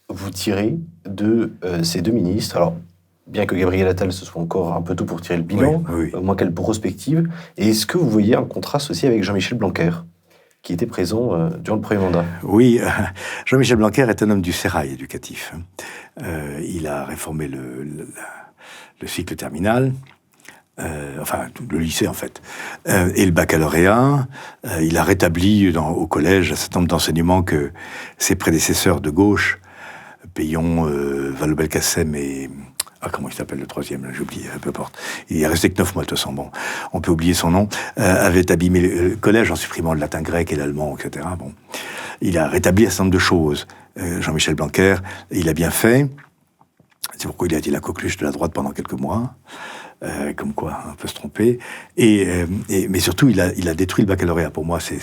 S1: vous tirez de ces deux ministres? Alors, bien que Gabriel Attal, ce soit encore un peu tôt pour tirer le bilan, au moins quelle prospective. Et est-ce que vous voyez un contraste aussi avec Jean-Michel Blanquer, qui était présent durant le premier mandat?
S2: Oui, Jean-Michel Blanquer est un homme du sérail éducatif. Il a réformé le cycle terminal, le lycée en fait, et le baccalauréat. Il a rétabli au collège un certain nombre d'enseignements que ses prédécesseurs de gauche Payon, Vallaud-Belkacem et... Ah, comment il s'appelle le troisième, là, j'ai oublié, peu importe. Il est resté que 9 mois, de toute façon, bon, on peut oublier son nom, avait abîmé le collège en supprimant le latin grec et l'allemand, etc. Bon. Il a rétabli un certain nombre de choses. Jean-Michel Blanquer, il a bien fait. C'est pourquoi il a été la coqueluche de la droite pendant quelques mois. Comme quoi, on peut se tromper. Mais surtout, il a détruit le baccalauréat. Pour moi, c'est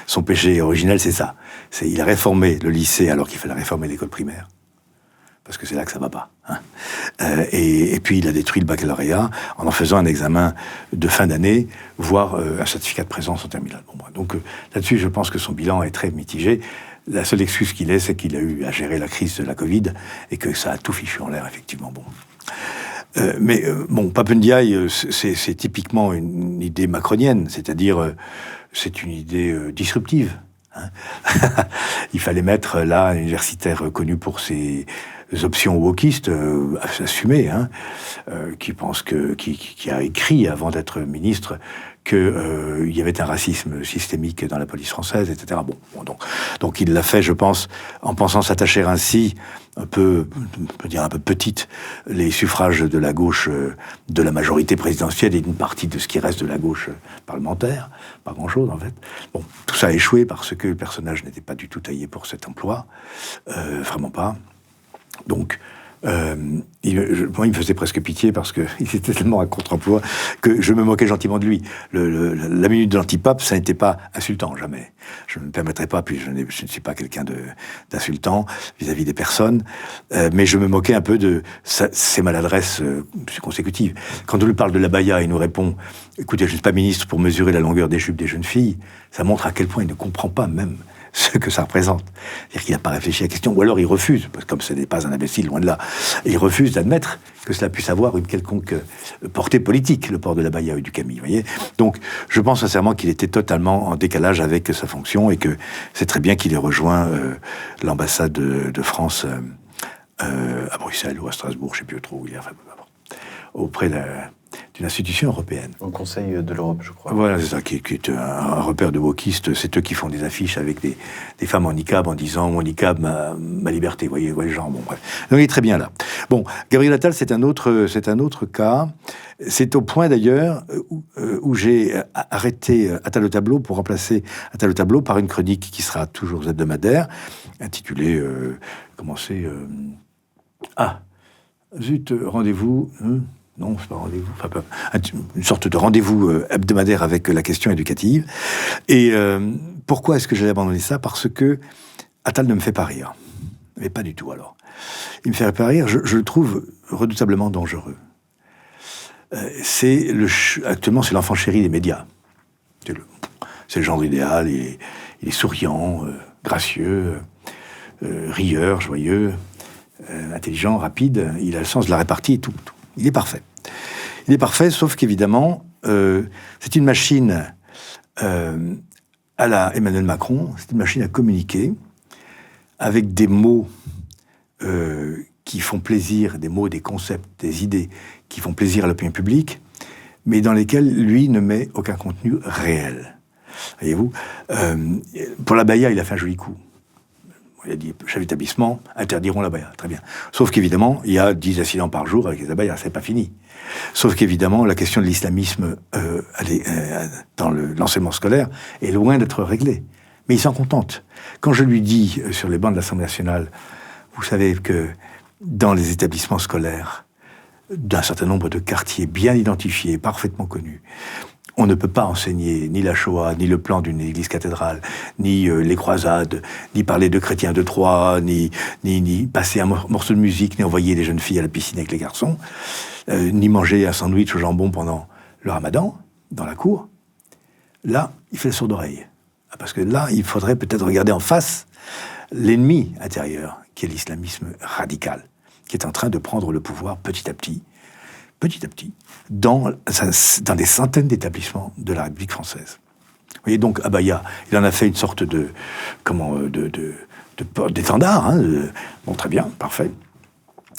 S2: son péché originel, c'est ça. Il a réformé le lycée alors qu'il fallait réformer l'école primaire. Parce que c'est là que ça va pas. Hein. Et puis il a détruit le baccalauréat en faisant un examen de fin d'année, voire un certificat de présence en terminale. Bon, donc là-dessus, je pense que son bilan est très mitigé. La seule excuse qu'il ait, c'est qu'il a eu à gérer la crise de la Covid et que ça a tout fichu en l'air, effectivement. Bon. Mais Pape-Ndiaye, c'est typiquement une idée macronienne, c'est-à-dire c'est une idée disruptive. Hein. Il fallait mettre là un universitaire connu pour ses options wokistes assumées, hein, qui a écrit avant d'être ministre qu'il y avait un racisme systémique dans la police française, etc. Donc il l'a fait, je pense, en pensant s'attacher ainsi un peu, on peut dire un peu petite, les suffrages de la gauche, de la majorité présidentielle et d'une partie de ce qui reste de la gauche parlementaire. Pas grand-chose, en fait. Bon, tout ça a échoué parce que le personnage n'était pas du tout taillé pour cet emploi. Vraiment pas. Donc, il me faisait presque pitié parce qu'il était tellement à contre-emploi que je me moquais gentiment de lui. La minute de l'antipape, ça n'était pas insultant, jamais. Je ne me permettrai pas, puis je ne suis pas quelqu'un d'insultant vis-à-vis des personnes, mais je me moquais un peu de ces maladresses consécutives. Quand on lui parle de l'abaya, il nous répond « Écoutez, je ne suis pas ministre pour mesurer la longueur des jupes des jeunes filles », ça montre à quel point il ne comprend pas même ce que ça représente. C'est-à-dire qu'il n'a pas réfléchi à la question, ou alors il refuse, parce que comme ce n'est pas un imbécile, loin de là, il refuse d'admettre que cela puisse avoir une quelconque portée politique, le port de l'abaya ou du camis, vous voyez. Donc, je pense sincèrement qu'il était totalement en décalage avec sa fonction et que c'est très bien qu'il ait rejoint l'ambassade de France à Bruxelles ou à Strasbourg, je ne sais plus trop où il est, enfin, auprès d'une institution européenne.
S1: Au Conseil de l'Europe, je crois.
S2: Voilà, c'est ça, qui est un repère de wokistes. C'est eux qui font des affiches avec des femmes en niqab en disant « Mon niqab, ma liberté ». Vous voyez les gens, bon, bref. Donc, il est très bien là. Bon, Gabriel Attal, c'est un autre cas. C'est au point, d'ailleurs, où j'ai arrêté Attal au tableau pour remplacer Attal au tableau par une chronique qui sera toujours hebdomadaire, intitulée rendez-vous... Non, c'est pas rendez-vous. Enfin, une sorte de rendez-vous hebdomadaire avec la question éducative. Et pourquoi est-ce que j'ai abandonné ça ? Parce que Attal ne me fait pas rire. Mais pas du tout, alors. Il me fait pas rire, je le trouve redoutablement dangereux. Actuellement, c'est l'enfant chéri des médias. C'est le genre idéal, il est souriant, gracieux, rieur, joyeux, intelligent, rapide. Il a le sens de la répartie et tout. Il est parfait. Il est parfait, sauf qu'évidemment, c'est une machine à la Emmanuel Macron, c'est une machine à communiquer avec des mots qui font plaisir, des mots, des concepts, des idées qui font plaisir à l'opinion publique, mais dans lesquels, lui, ne met aucun contenu réel. Voyez-vous, pour l'abaya, il a fait un joli coup. Il a dit, chef d'établissement, interdiront l'abaya. Très bien. Sauf qu'évidemment, il y a 10 incidents par jour avec les abayas, c'est pas fini. Sauf qu'évidemment, la question de l'islamisme dans l'enseignement scolaire est loin d'être réglée. Mais il s'en contente. Quand je lui dis, sur les bancs de l'Assemblée nationale, vous savez que dans les établissements scolaires, d'un certain nombre de quartiers bien identifiés, parfaitement connus, on ne peut pas enseigner ni la Shoah, ni le plan d'une église cathédrale, ni les croisades, ni parler de chrétiens de Troie, ni passer un morceau de musique, ni envoyer des jeunes filles à la piscine avec les garçons, ni manger un sandwich au jambon pendant le ramadan, dans la cour. Là, il fait le sourd d'oreille. Parce que là, il faudrait peut-être regarder en face l'ennemi intérieur, qui est l'islamisme radical, qui est en train de prendre le pouvoir petit à petit, dans des centaines d'établissements de la République française. Vous voyez, donc, abaya, il en a fait une sorte d'étendard, hein, bon, très bien, parfait,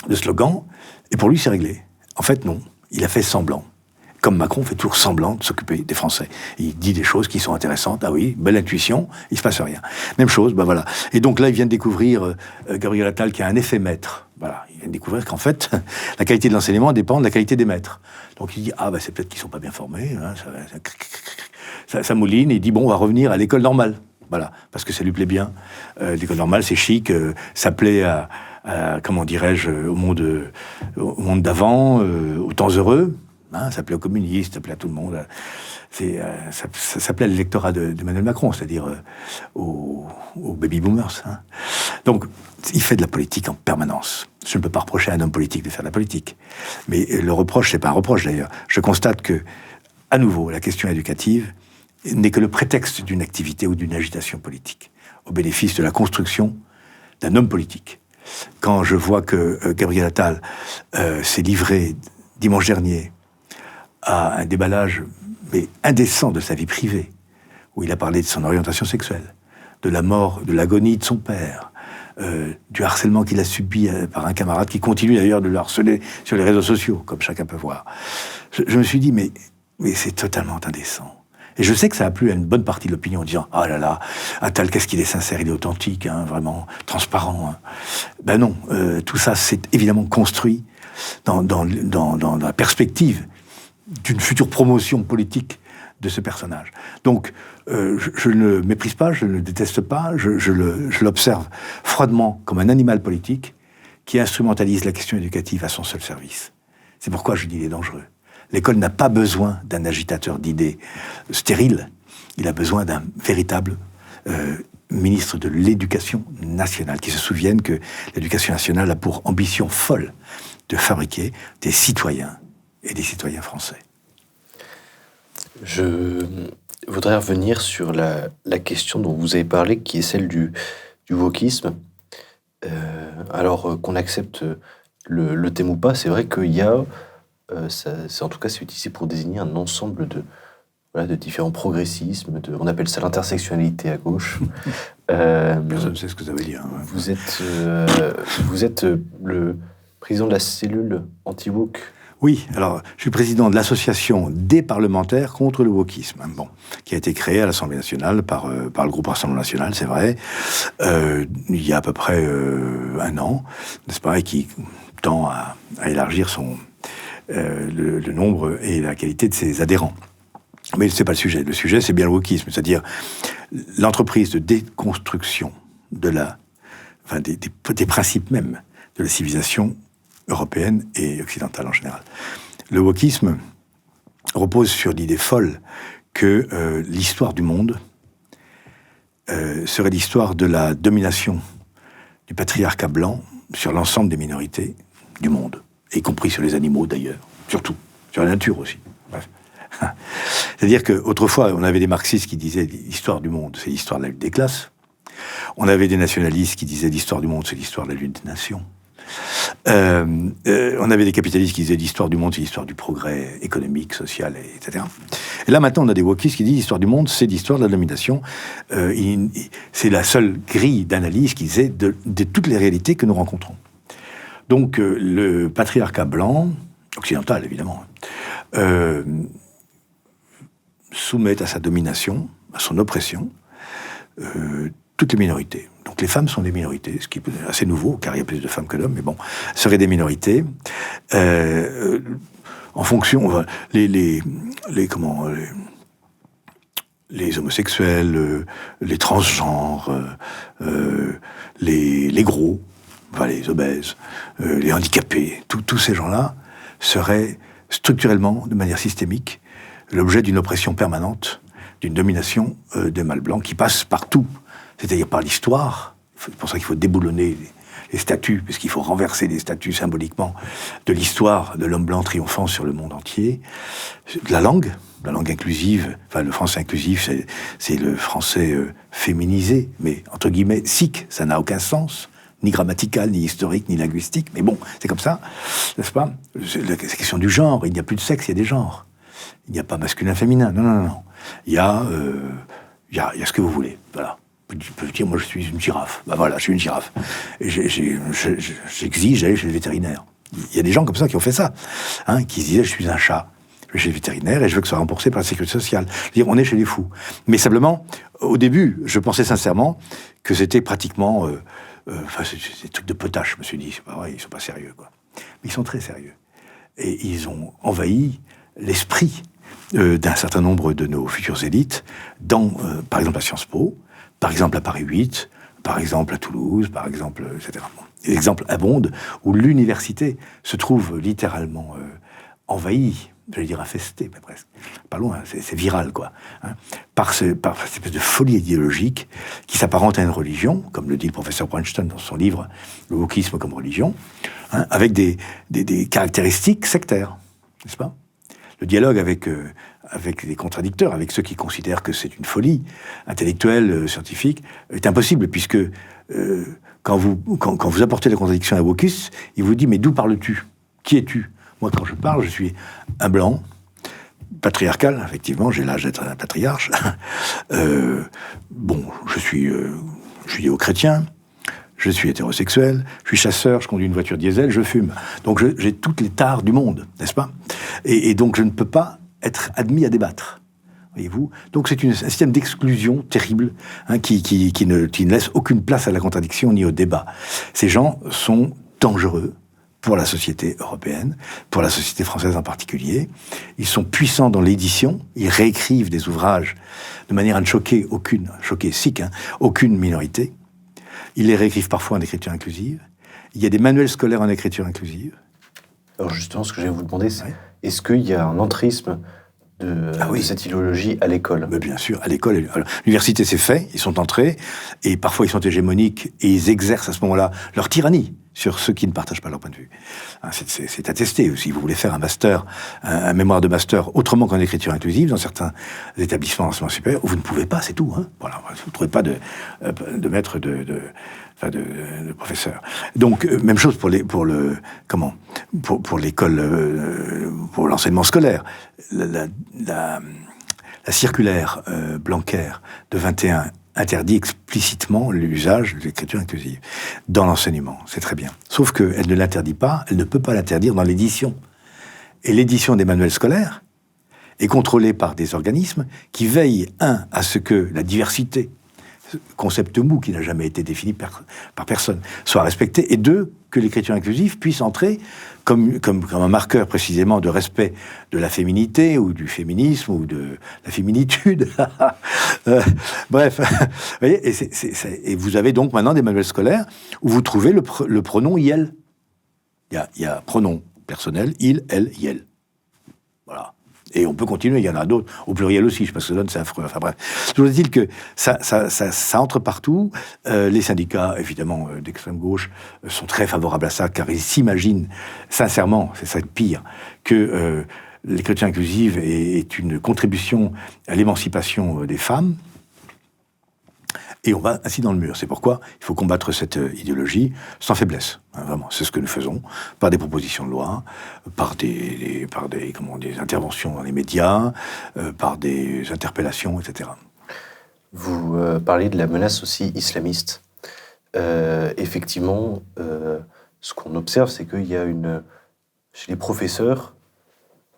S2: de slogan, et pour lui, c'est réglé. En fait, non, il a fait semblant. comme Macron fait toujours semblant de s'occuper des Français. Il dit des choses qui sont intéressantes. Ah oui, belle intuition, il se passe rien. Même chose, ben voilà. Et donc là, il vient de découvrir, Gabriel Attal, qui a un effet maître. Voilà, il vient de découvrir qu'en fait, la qualité de l'enseignement dépend de la qualité des maîtres. Donc il dit, ah ben c'est peut-être qu'ils sont pas bien formés, hein, ça mouline, et il dit, bon, on va revenir à l'école normale. Voilà, parce que ça lui plaît bien. L'école normale, c'est chic, ça plaît à comment dirais-je, au monde d'avant, aux temps heureux. Hein, ça plaît aux communistes, ça plaît à tout le monde. Ça plaît à l'électorat d'Emmanuel Macron, c'est-à-dire aux baby-boomers. Hein. Donc, il fait de la politique en permanence. Je ne peux pas reprocher à un homme politique de faire de la politique. Mais le reproche, c'est pas un reproche d'ailleurs. Je constate que, à nouveau, la question éducative n'est que le prétexte d'une activité ou d'une agitation politique, au bénéfice de la construction d'un homme politique. Quand je vois que Gabriel Attal s'est livré dimanche dernier à un déballage mais indécent de sa vie privée, où il a parlé de son orientation sexuelle, de la mort, de l'agonie de son père, du harcèlement qu'il a subi par un camarade qui continue d'ailleurs de le harceler sur les réseaux sociaux, comme chacun peut voir. Je me suis dit, mais c'est totalement indécent. Et je sais que ça a plu à une bonne partie de l'opinion en disant « Ah là là, Attal, qu'est-ce qu'il est sincère, il est authentique, hein, vraiment transparent. Hein. » Ben non, tout ça c'est évidemment construit dans la perspective d'une future promotion politique de ce personnage. Donc, je ne le méprise pas, je ne le déteste pas, je l'observe froidement comme un animal politique qui instrumentalise la question éducative à son seul service. C'est pourquoi je dis qu'il est dangereux. L'école n'a pas besoin d'un agitateur d'idées stérile. Il a besoin d'un véritable ministre de l'Éducation nationale, qui se souvienne que l'Éducation nationale a pour ambition folle de fabriquer des citoyens et des citoyens français.
S1: Je voudrais revenir sur la question dont vous avez parlé, qui est celle du wokisme. Alors qu'on accepte le thème ou pas, c'est vrai qu'il y a... en tout cas, c'est utilisé pour désigner un ensemble de différents progressismes. On appelle ça l'intersectionnalité à gauche.
S2: Personne ne sait ce que ça veut dire. Hein.
S1: Vous êtes le président de la cellule anti-woke.
S2: Oui, alors je suis président de l'association des parlementaires contre le wokisme, hein, qui a été créée à l'Assemblée nationale par le groupe Rassemblement national, c'est vrai, il y a à peu près un an, n'est-ce pas, et qui tend à élargir le nombre et la qualité de ses adhérents. Mais c'est pas le sujet. Le sujet, c'est bien le wokisme, c'est-à-dire l'entreprise de déconstruction des principes même de la civilisation européenne et occidentale en général. Le wokisme repose sur l'idée folle que l'histoire du monde serait l'histoire de la domination du patriarcat blanc sur l'ensemble des minorités du monde, y compris sur les animaux d'ailleurs, surtout, sur la nature aussi. Bref. C'est-à-dire qu'autrefois, on avait des marxistes qui disaient l'histoire du monde, c'est l'histoire de la lutte des classes. On avait des nationalistes qui disaient l'histoire du monde, c'est l'histoire de la lutte des nations. On avait des capitalistes qui disaient l'histoire du monde, c'est l'histoire du progrès économique, social, etc. Et là, maintenant, on a des wokistes qui disent l'histoire du monde, c'est l'histoire de la domination. C'est la seule grille d'analyse qu'ils aient de toutes les réalités que nous rencontrons. Donc, le patriarcat blanc, occidental évidemment, soumet à sa domination, à son oppression, toutes les minorités. Donc les femmes sont des minorités, ce qui est assez nouveau, car il y a plus de femmes que d'hommes, mais bon, seraient des minorités. En fonction, les homosexuels, les transgenres, les gros, les obèses, les handicapés, tous ces gens-là seraient structurellement, de manière systémique, l'objet d'une oppression permanente, d'une domination des mâles blancs qui passe partout, c'est-à-dire par l'histoire. C'est pour ça qu'il faut déboulonner les statues, parce qu'il faut renverser les statues symboliquement de l'histoire de l'homme blanc triomphant sur le monde entier. La langue inclusive, enfin le français inclusif, c'est le français féminisé, mais entre guillemets sikh, ça n'a aucun sens, ni grammatical, ni historique, ni linguistique, mais bon, c'est comme ça, n'est-ce pas? C'est la question du genre, il n'y a plus de sexe, il y a des genres. Il n'y a pas masculin-féminin, non. Il y a ce que vous voulez, voilà. Je peux dire, moi je suis une girafe. Ben voilà, je suis une girafe. Et j'exige d'aller chez le vétérinaire. Il y a des gens comme ça qui ont fait ça, qui se disaient, je suis un chat. je vais chez le vétérinaire et je veux que ce soit remboursé par la sécurité sociale. Je veux dire, on est chez les fous. Mais simplement, au début, je pensais sincèrement que c'était pratiquement... c'est des trucs de potache, je me suis dit, c'est pas vrai, ils sont pas sérieux, quoi. Mais ils sont très sérieux. Et ils ont envahi l'esprit d'un certain nombre de nos futures élites, par exemple à Sciences Po, par exemple à Paris 8, par exemple à Toulouse, par exemple, etc. Bon, des exemples abondent où l'université se trouve littéralement envahie, j'allais dire infestée, mais presque. Pas loin, c'est viral, quoi. Hein, par cette espèce de folie idéologique qui s'apparente à une religion, comme le dit le professeur Bronstein dans son livre « Le wokisme comme religion hein, », avec des caractéristiques sectaires, n'est-ce pas ? Le dialogue avec les contradicteurs, avec ceux qui considèrent que c'est une folie intellectuelle, scientifique, est impossible, puisque quand vous apportez la contradiction à wokiste, il vous dit « Mais d'où parles-tu ? Qui es-tu » Moi, quand je parle, je suis un blanc, patriarcal, effectivement, j'ai l'âge d'être un patriarche. Je suis judéo-chrétien, je suis hétérosexuel, je suis chasseur, je conduis une voiture diesel, je fume. Donc j'ai toutes les tares du monde, n'est-ce pas ? Et donc je ne peux pas être admis à débattre. Voyez-vous ? Donc c'est un système d'exclusion terrible hein, qui ne laisse aucune place à la contradiction ni au débat. Ces gens sont dangereux pour la société européenne, pour la société française en particulier. Ils sont puissants dans l'édition, ils réécrivent des ouvrages de manière à ne choquer aucune minorité. Ils les réécrivent parfois en écriture inclusive. Il y a des manuels scolaires en écriture inclusive.
S1: Alors justement, ce que je vais vous demander, c'est est-ce qu'il y a un entrisme de cette idéologie à l'école ?
S2: Mais bien sûr, à l'école. L'université, c'est fait, ils sont entrés, et parfois ils sont hégémoniques, et ils exercent à ce moment-là leur tyrannie sur ceux qui ne partagent pas leur point de vue. C'est attesté. Si vous voulez faire un master, un mémoire de master autrement qu'en écriture inclusive, dans certains établissements d'enseignement supérieur, vous ne pouvez pas, c'est tout. Hein. Voilà, vous ne trouvez pas de maître de professeur. Donc, même chose pour l'école, pour l'enseignement scolaire. La circulaire Blanquer de 21 interdit explicitement l'usage de l'écriture inclusive dans l'enseignement. C'est très bien. Sauf qu'elle ne l'interdit pas, elle ne peut pas l'interdire dans l'édition. Et l'édition des manuels scolaires est contrôlée par des organismes qui veillent, à ce que la diversité, concept mou qui n'a jamais été défini par personne, soit respecté, et deux, que l'écriture inclusive puisse entrer comme un marqueur précisément de respect de la féminité ou du féminisme ou de la féminitude. Bref, vous voyez, et vous avez donc maintenant des manuels scolaires où vous trouvez le pronom « il ». Il y a pronom personnel, il, elle, yel. Voilà. Et on peut continuer, il y en a d'autres, au pluriel aussi, je sais pas ce que ça donne, c'est affreux. Enfin bref. Toujours est-il que ça entre partout. Les syndicats, évidemment, d'extrême gauche, sont très favorables à ça, car ils s'imaginent, sincèrement, c'est ça le pire, que l'écriture inclusive est une contribution à l'émancipation des femmes. Et on va ainsi dans le mur. C'est pourquoi il faut combattre cette idéologie sans faiblesse. Hein, vraiment, c'est ce que nous faisons, par des propositions de loi, par des interventions dans les médias, par des interpellations, etc.
S1: Vous parlez de la menace aussi islamiste. Effectivement, ce qu'on observe, c'est qu'il y a chez les professeurs,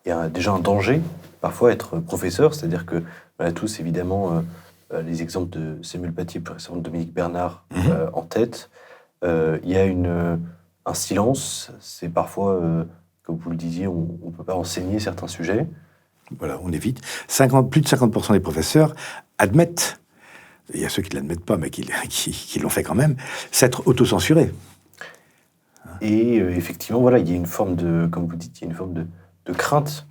S1: il y a déjà un danger, parfois, à être professeur, c'est-à-dire que on a tous, évidemment, les exemples de Samuel Paty, plus récemment de Dominique Bernard, en tête. Il y a un silence, c'est parfois, comme vous le disiez, on ne peut pas enseigner certains sujets.
S2: Voilà, on évite. Plus de 50% des professeurs admettent, il y a ceux qui ne l'admettent pas, mais qui l'ont fait quand même, s'être autocensurés.
S1: Et effectivement, voilà, il y a une forme de, comme vous dites, il y a une forme de crainte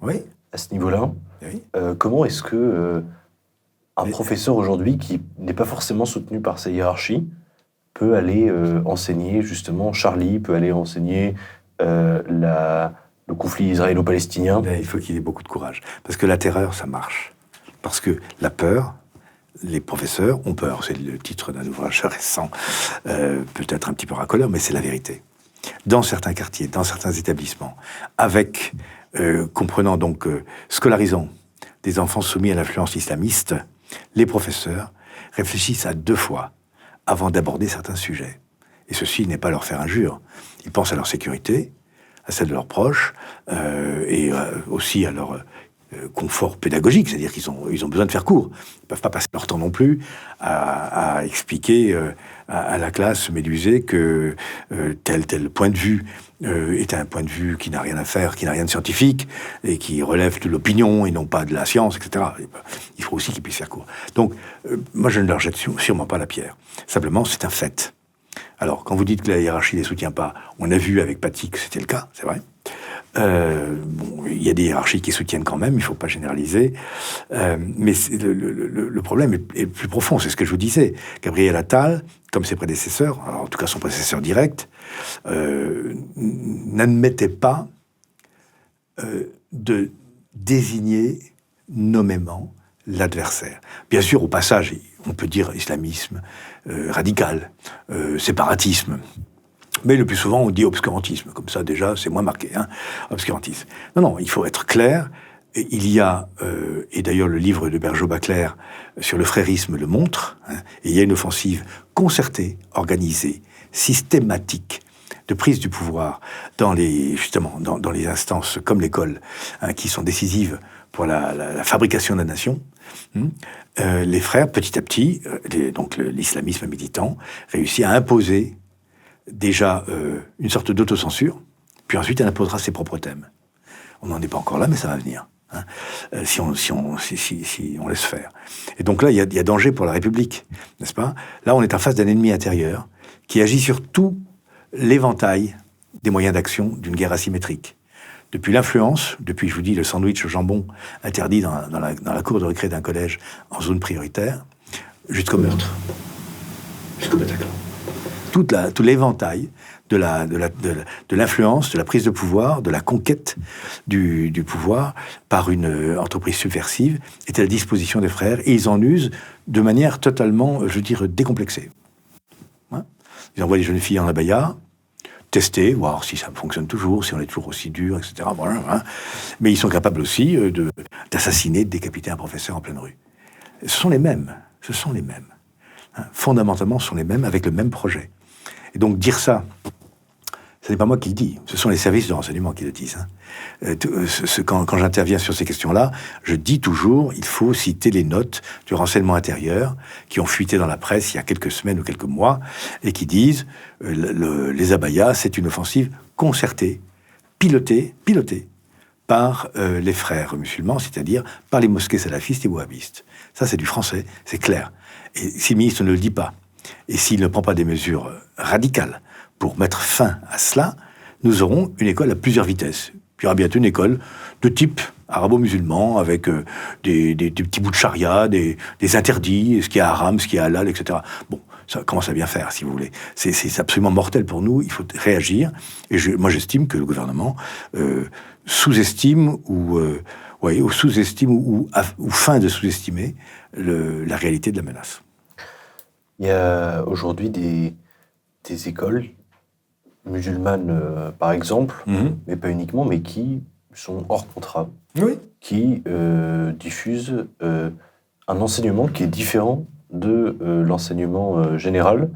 S1: à ce niveau-là.
S2: Oui.
S1: Comment est-ce que un professeur aujourd'hui qui n'est pas forcément soutenu par sa hiérarchie peut aller enseigner, justement, Charlie peut aller enseigner le conflit israélo-palestinien?
S2: Il faut qu'il ait beaucoup de courage. Parce que la terreur, ça marche. Parce que la peur, les professeurs ont peur. C'est le titre d'un ouvrage récent, peut-être un petit peu racoleur, mais c'est la vérité. Dans certains quartiers, dans certains établissements, comprenant donc, scolarisant des enfants soumis à l'influence islamiste, les professeurs réfléchissent à 2 fois avant d'aborder certains sujets. Et ceci n'est pas leur faire injure. Ils pensent à leur sécurité, à celle de leurs proches, et aussi à leur confort pédagogique, c'est-à-dire qu'ils ont besoin de faire cours. Ils ne peuvent pas passer leur temps non plus à expliquer à la classe médusée que tel point de vue est un point de vue qui n'a rien à faire, qui n'a rien de scientifique, et qui relève de l'opinion et non pas de la science, etc. Il faut aussi qu'ils puissent faire cours. Donc, moi, je ne leur jette sûrement pas la pierre. Simplement, c'est un fait. Alors, quand vous dites que la hiérarchie ne les soutient pas, on a vu avec Paty que c'était le cas, c'est vrai. Il y a des hiérarchies qui soutiennent quand même, il ne faut pas généraliser. Mais le problème est plus profond, c'est ce que je vous disais. Gabriel Attal, comme ses prédécesseurs, alors en tout cas son prédécesseur direct, n'admettait pas de désigner nommément l'adversaire. Bien sûr, au passage, on peut dire islamisme radical, séparatisme. Mais le plus souvent, on dit obscurantisme. Comme ça, déjà, c'est moins marqué, hein, obscurantisme. Non, il faut être clair. Et il y a, et d'ailleurs le livre de Bergeau-Baclair sur le frérisme le montre, hein, et il y a une offensive concertée, organisée, systématique, de prise du pouvoir dans les instances comme l'école, hein, qui sont décisives pour la fabrication de la nation. Les frères, petit à petit, donc l'islamisme militant, réussit à imposer déjà une sorte d'autocensure, puis ensuite elle imposera ses propres thèmes. On n'en est pas encore là, mais ça va venir, hein, si on laisse faire. Et donc là, il y a danger pour la République, n'est-ce pas? Là, on est en face d'un ennemi intérieur qui agit sur tout l'éventail des moyens d'action d'une guerre asymétrique. Depuis l'influence, depuis, je vous dis, le sandwich au jambon interdit dans la cour de récré d'un collège en zone prioritaire, jusqu'au meurtre, jusqu'au Bataclan. Tout l'éventail de l'influence, de la prise de pouvoir, de la conquête du pouvoir par une entreprise subversive est à la disposition des frères, et ils en usent de manière totalement, je veux dire, décomplexée. Hein? Ils envoient les jeunes filles en abaya, tester, voir si ça fonctionne toujours, si on est toujours aussi dur, etc. Voilà, hein. Mais ils sont capables aussi d'assassiner, de décapiter un professeur en pleine rue. Ce sont les mêmes. Hein. Fondamentalement, ce sont les mêmes, avec le même projet. Et donc dire ça, ce n'est pas moi qui le dis, ce sont les services de renseignement qui le disent. Hein. Quand j'interviens sur ces questions-là, je dis toujours, il faut citer les notes du renseignement intérieur qui ont fuité dans la presse il y a quelques semaines ou quelques mois, et qui disent les abayas, c'est une offensive concertée, pilotée par les frères musulmans, c'est-à-dire par les mosquées salafistes et wahhabistes. Ça, c'est du français, c'est clair. Et si le ministre ne le dit pas, et s'il ne prend pas des mesures radicales pour mettre fin à cela, nous aurons une école à plusieurs vitesses. Il y aura bientôt une école de type arabo-musulman, avec des petits bouts de charia, des interdits, ce qui est haram, ce qui est halal, etc. Bon, ça commence à bien faire, si vous voulez. C'est absolument mortel pour nous, il faut réagir. Et moi, j'estime que le gouvernement sous-estime ou feint de sous-estimer la réalité de la menace.
S1: Il y a aujourd'hui des écoles musulmanes, par exemple, mais pas uniquement, mais qui sont hors contrat, qui diffusent un enseignement qui est différent de l'enseignement général.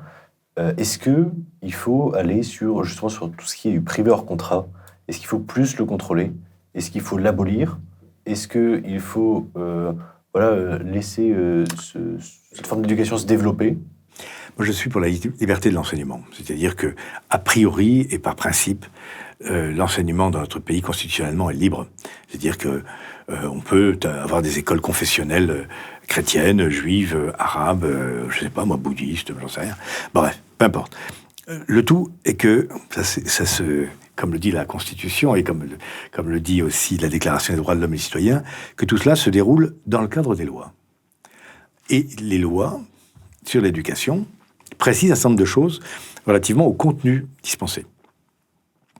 S1: Est-ce qu'il faut aller justement sur tout ce qui est privé hors contrat? Est-ce qu'il faut plus le contrôler? Est-ce qu'il faut l'abolir? Est-ce qu'il faut laisser cette forme d'éducation se développer?
S2: Moi, je suis pour la liberté de l'enseignement. C'est-à-dire que, a priori et par principe, l'enseignement dans notre pays constitutionnellement est libre. C'est-à-dire que on peut avoir des écoles confessionnelles chrétiennes, juives, arabes, je sais pas moi, bouddhistes, j'en sais rien. Bref, peu importe. Le tout est que comme le dit la Constitution et comme le dit aussi la Déclaration des droits de l'homme et des citoyens, que tout cela se déroule dans le cadre des lois. Et les lois sur l'éducation précisent un certain nombre de choses relativement au contenu dispensé.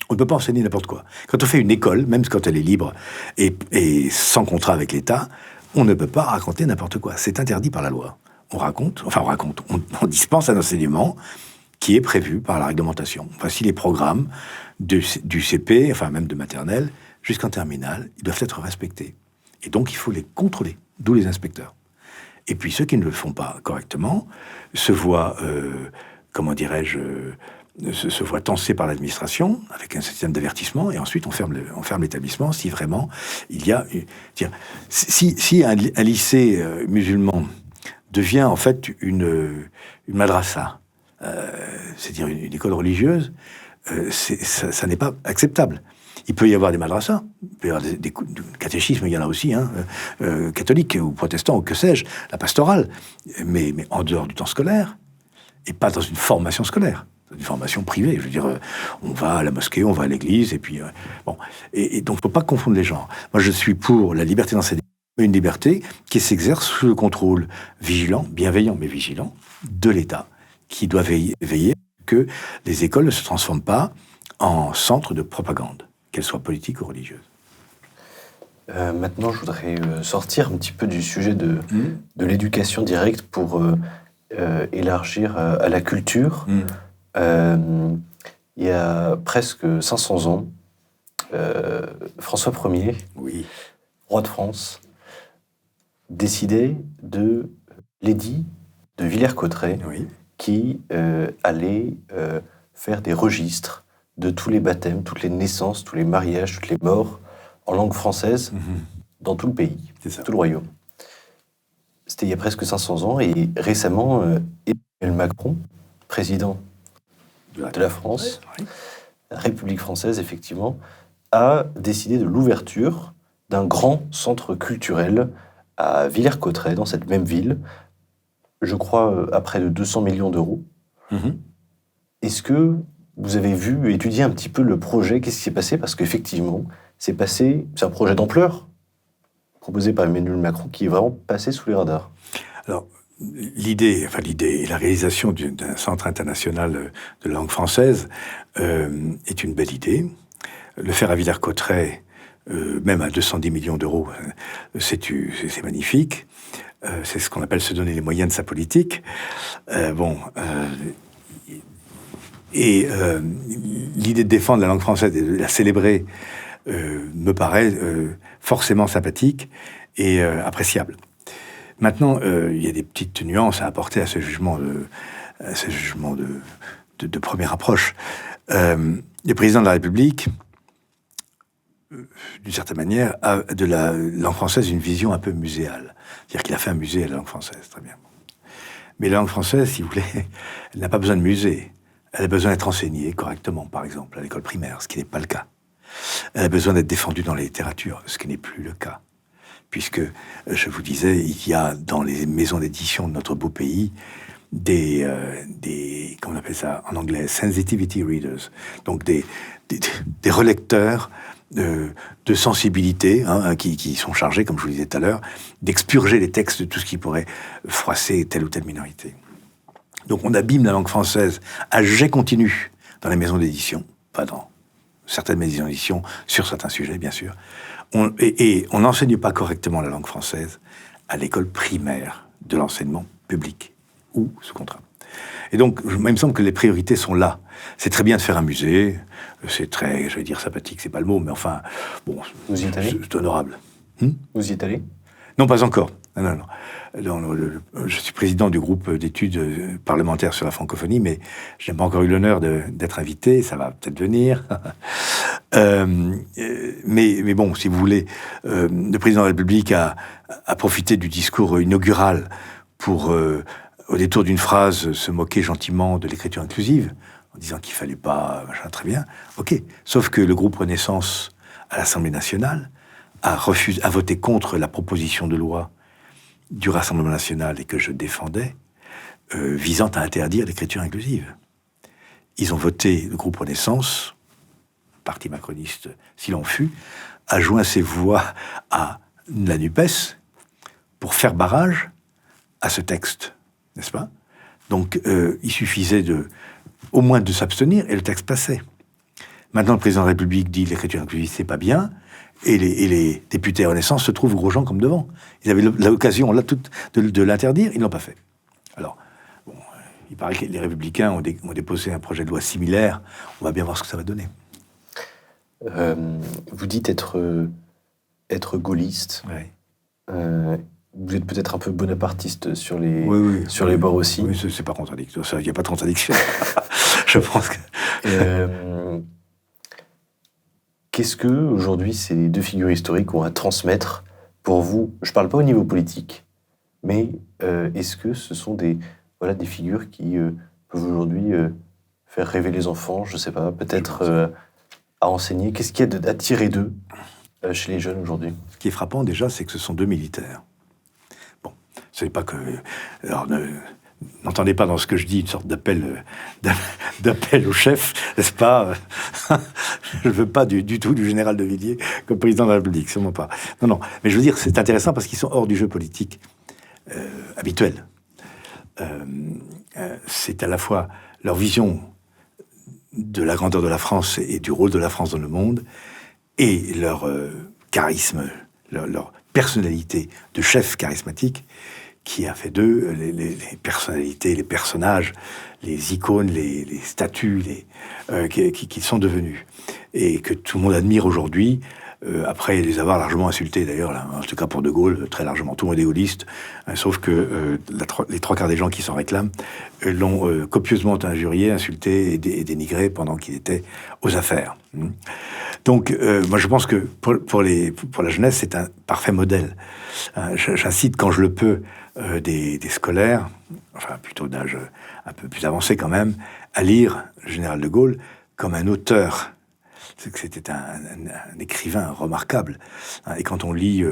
S2: On ne peut pas enseigner n'importe quoi. Quand on fait une école, même quand elle est libre et sans contrat avec l'État, on ne peut pas raconter n'importe quoi. C'est interdit par la loi. On dispense un enseignement qui est prévu par la réglementation. Voici les programmes du CP, enfin même de maternelle, jusqu'en terminale, ils doivent être respectés. Et donc, il faut les contrôler, d'où les inspecteurs. Et puis, ceux qui ne le font pas correctement se voient, se voit tensé par l'administration, avec un système d'avertissement, et ensuite on ferme l'établissement si vraiment il y a... Si un lycée musulman devient en fait une madrasa, c'est-à-dire une école religieuse, ça n'est pas acceptable. Il peut y avoir des madrasas, il peut y avoir des catéchismes, il y en a aussi, catholiques ou protestants, ou que sais-je, la pastorale, mais en dehors du temps scolaire, et pas dans une formation scolaire, une formation privée. Je veux dire, on va à la mosquée, on va à l'église, et puis... bon. Et donc, il ne faut pas confondre les genres. Moi, je suis pour la liberté d'enseignement, une liberté qui s'exerce sous le contrôle vigilant, bienveillant, mais vigilant, de l'État, qui doit veiller que les écoles ne se transforment pas en centre de propagande, qu'elles soient politiques ou religieuses.
S1: Maintenant, je voudrais sortir un petit peu du sujet de l'éducation directe pour élargir à la culture. Il y a presque 500 ans, François Ier, roi de France, décidait de l'édit de Villers-Cotterêts qui allait faire des registres de tous les baptêmes, toutes les naissances, tous les mariages, toutes les morts en langue française dans tout le pays, tout le royaume. C'était il y a presque 500 ans, et récemment, Emmanuel Macron, président de la France, la République française, effectivement, a décidé de l'ouverture d'un grand centre culturel à Villers-Cotterêts, dans cette même ville, je crois à près de 200 millions d'euros. Est-ce que vous avez vu, étudié un petit peu le projet, qu'est-ce qui s'est passé? Parce qu'effectivement, c'est un projet d'ampleur, proposé par Emmanuel Macron, qui est vraiment passé sous les radars.
S2: Alors, l'idée et la réalisation d'un centre international de langue française est une belle idée. Le faire à Villers-Cotterêts, même à 210 millions d'euros, c'est magnifique. C'est ce qu'on appelle se donner les moyens de sa politique. L'idée de défendre la langue française et de la célébrer me paraît forcément sympathique et appréciable. Maintenant, il y a des petites nuances à apporter à ce jugement de première approche. Le président de la République, d'une certaine manière, a de la langue française une vision un peu muséale. C'est-à-dire qu'il a fait un musée à la langue française, très bien. Mais la langue française, si vous voulez, elle n'a pas besoin de musée. Elle a besoin d'être enseignée correctement, par exemple, à l'école primaire, ce qui n'est pas le cas. Elle a besoin d'être défendue dans la littérature, ce qui n'est plus le cas. Puisque, je vous disais, il y a dans les maisons d'édition de notre beau pays des comment on appelle ça en anglais, sensitivity readers, donc des relecteurs de sensibilité, qui sont chargés, comme je vous le disais tout à l'heure, d'expurger les textes de tout ce qui pourrait froisser telle ou telle minorité. Donc on abîme la langue française à jet continu dans les maisons d'édition, pas dans certaines maisons d'édition, sur certains sujets, bien sûr. Et on n'enseigne pas correctement la langue française à l'école primaire de l'enseignement public ou sous contrat. Et donc, il me semble que les priorités sont là. C'est très bien de faire un musée, c'est très, je vais dire sympathique, c'est pas le mot, mais enfin, bon,
S1: vous y êtes allé ?
S2: C'est honorable.
S1: Vous y êtes allé ?
S2: Non, pas encore. Non. Je suis président du groupe d'études parlementaires sur la francophonie, mais je n'ai pas encore eu l'honneur d'être invité, ça va peut-être venir. Mais bon, si vous voulez, le président de la République a profité du discours inaugural pour, au détour d'une phrase, se moquer gentiment de l'écriture inclusive, en disant qu'il fallait pas, machin, très bien. Ok. Sauf que le groupe Renaissance à l'Assemblée nationale a voté contre la proposition de loi du Rassemblement national et que je défendais, visant à interdire l'écriture inclusive. Ils ont voté, le groupe Renaissance, parti macroniste s'il en fut, a joint ses voix à la NUPES pour faire barrage à ce texte, n'est-ce pas? Donc, il suffisait au moins de s'abstenir et le texte passait. Maintenant, le président de la République dit l'écriture inclusive, c'est pas bien, et les députés Renaissance se trouvent gros gens comme devant. Ils avaient l'occasion là de l'interdire, ils ne l'ont pas fait. Alors, bon, il paraît que les Républicains ont déposé un projet de loi similaire. On va bien voir ce que ça va donner.
S1: Vous dites être gaulliste.
S2: Oui.
S1: Vous êtes peut-être un peu bonapartiste sur les bords aussi.
S2: Oui, c'est pas contradictoire. Il n'y a pas de contradiction. Je pense que...
S1: Qu'est-ce que, aujourd'hui, ces deux figures historiques ont à transmettre pour vous? Je ne parle pas au niveau politique, mais est-ce que ce sont des figures qui peuvent aujourd'hui faire rêver les enfants, je ne sais pas, peut-être à enseigner? Qu'est-ce qu'il y a à tirer d'eux chez les jeunes aujourd'hui?
S2: Ce qui est frappant déjà, c'est que ce sont deux militaires. Bon, ce n'est pas que... Alors, n'entendez pas dans ce que je dis une sorte d'appel au chef, n'est-ce pas? Je ne veux pas du tout du général de Villiers comme président de la République, sûrement pas. Non. Mais je veux dire, c'est intéressant parce qu'ils sont hors du jeu politique habituel. C'est à la fois leur vision de la grandeur de la France et du rôle de la France dans le monde, et leur charisme, leur personnalité de chef charismatique, qui a fait d'eux les personnalités, les personnages, les icônes, les statues qui sont devenus. Et que tout le monde admire aujourd'hui, après les avoir largement insultés d'ailleurs, là, en tout cas pour De Gaulle, très largement. Tout le monde est gaulliste, sauf que les trois quarts des gens qui s'en réclament l'ont copieusement injurié, insulté et dénigré pendant qu'il était aux affaires. Donc, moi, je pense que pour la jeunesse, c'est un parfait modèle. J'incite, quand je le peux, des scolaires, enfin plutôt d'âge un peu plus avancé quand même, à lire le général de Gaulle comme un auteur. C'est que c'était un écrivain remarquable. Et quand on lit,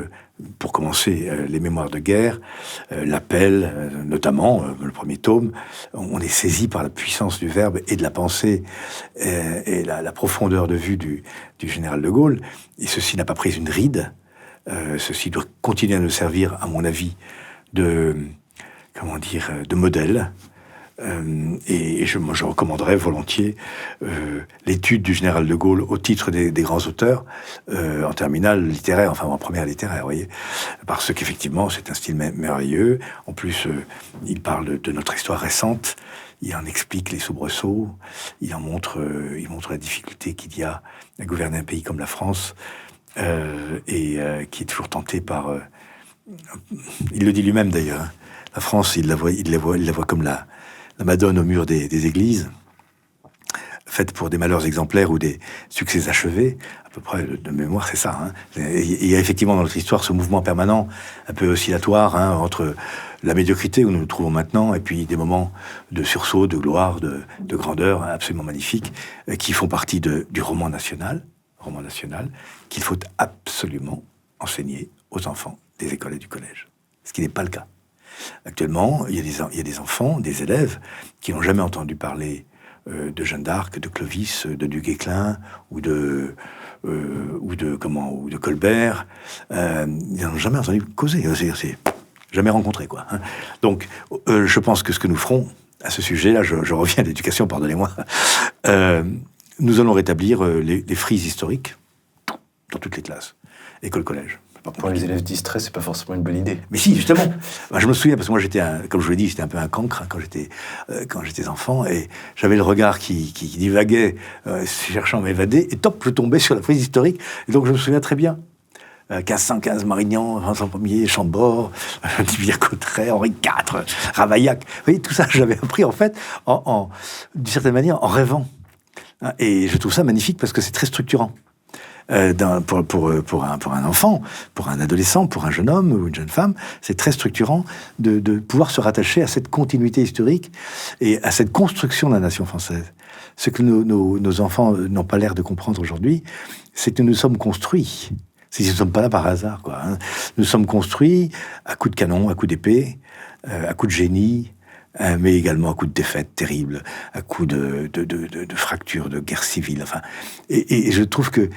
S2: pour commencer, les mémoires de guerre, l'appel, notamment, le premier tome, on est saisi par la puissance du verbe et de la pensée et la profondeur de vue du général de Gaulle. Et ceci n'a pas pris une ride. Ceci doit continuer à nous servir, à mon avis, de modèle. Et je recommanderais volontiers l'étude du général de Gaulle au titre des grands auteurs en terminale littéraire, enfin en première littéraire, vous voyez, parce qu'effectivement c'est un style merveilleux. En plus, il parle de notre histoire récente, il en explique les soubresauts, il montre la difficulté qu'il y a à gouverner un pays comme la France et qui est toujours tenté par... il le dit lui-même d'ailleurs. Hein, la France, il la voit comme la Madone au mur des églises, faite pour des malheurs exemplaires ou des succès achevés, à peu près de mémoire, c'est ça. Hein. Il y a effectivement dans notre histoire ce mouvement permanent, un peu oscillatoire, hein, entre la médiocrité où nous nous trouvons maintenant, et puis des moments de sursaut, de gloire, de grandeur absolument magnifiques, qui font partie du roman national, qu'il faut absolument enseigner aux enfants des écoles et du collège. Ce qui n'est pas le cas. Actuellement, il y a des enfants, des élèves, qui n'ont jamais entendu parler de Jeanne d'Arc, de Clovis, de Du Guesclin ou de Colbert. Ils n'en ont jamais entendu causer. C'est jamais rencontré, quoi. Hein. Donc, je pense que ce que nous ferons à ce sujet-là, je reviens à l'éducation, pardonnez-moi, nous allons rétablir les frises historiques dans toutes les classes, école, collège.
S1: Pour les élèves distraits, c'est pas forcément une bonne idée.
S2: Mais si, justement. Je me souviens, parce que moi, comme je vous l'ai dit, j'étais un peu un cancre, hein, quand j'étais enfant, et j'avais le regard qui divaguait, cherchant à m'évader, et top, je tombais sur la frise historique, et donc je me souviens très bien. 1515, Marignan, Vincent Ier, Chambord, Villers-Cotterêts, Henri IV, Ravaillac. Vous voyez, tout ça, j'avais appris, en fait, d'une certaine manière, en rêvant. Et je trouve ça magnifique, parce que c'est très structurant. Pour un enfant, pour un adolescent, pour un jeune homme ou une jeune femme, c'est très structurant de pouvoir se rattacher à cette continuité historique et à cette construction de la nation française. Ce que nos enfants n'ont pas l'air de comprendre aujourd'hui, c'est que nous sommes construits. Nous ne sommes pas là par hasard, quoi. Hein. Nous sommes construits à coups de canon, à coups d'épée, à coups de génie, mais également à coups de défaites terribles, à coups de fractures, de guerre civile. Enfin, et je trouve que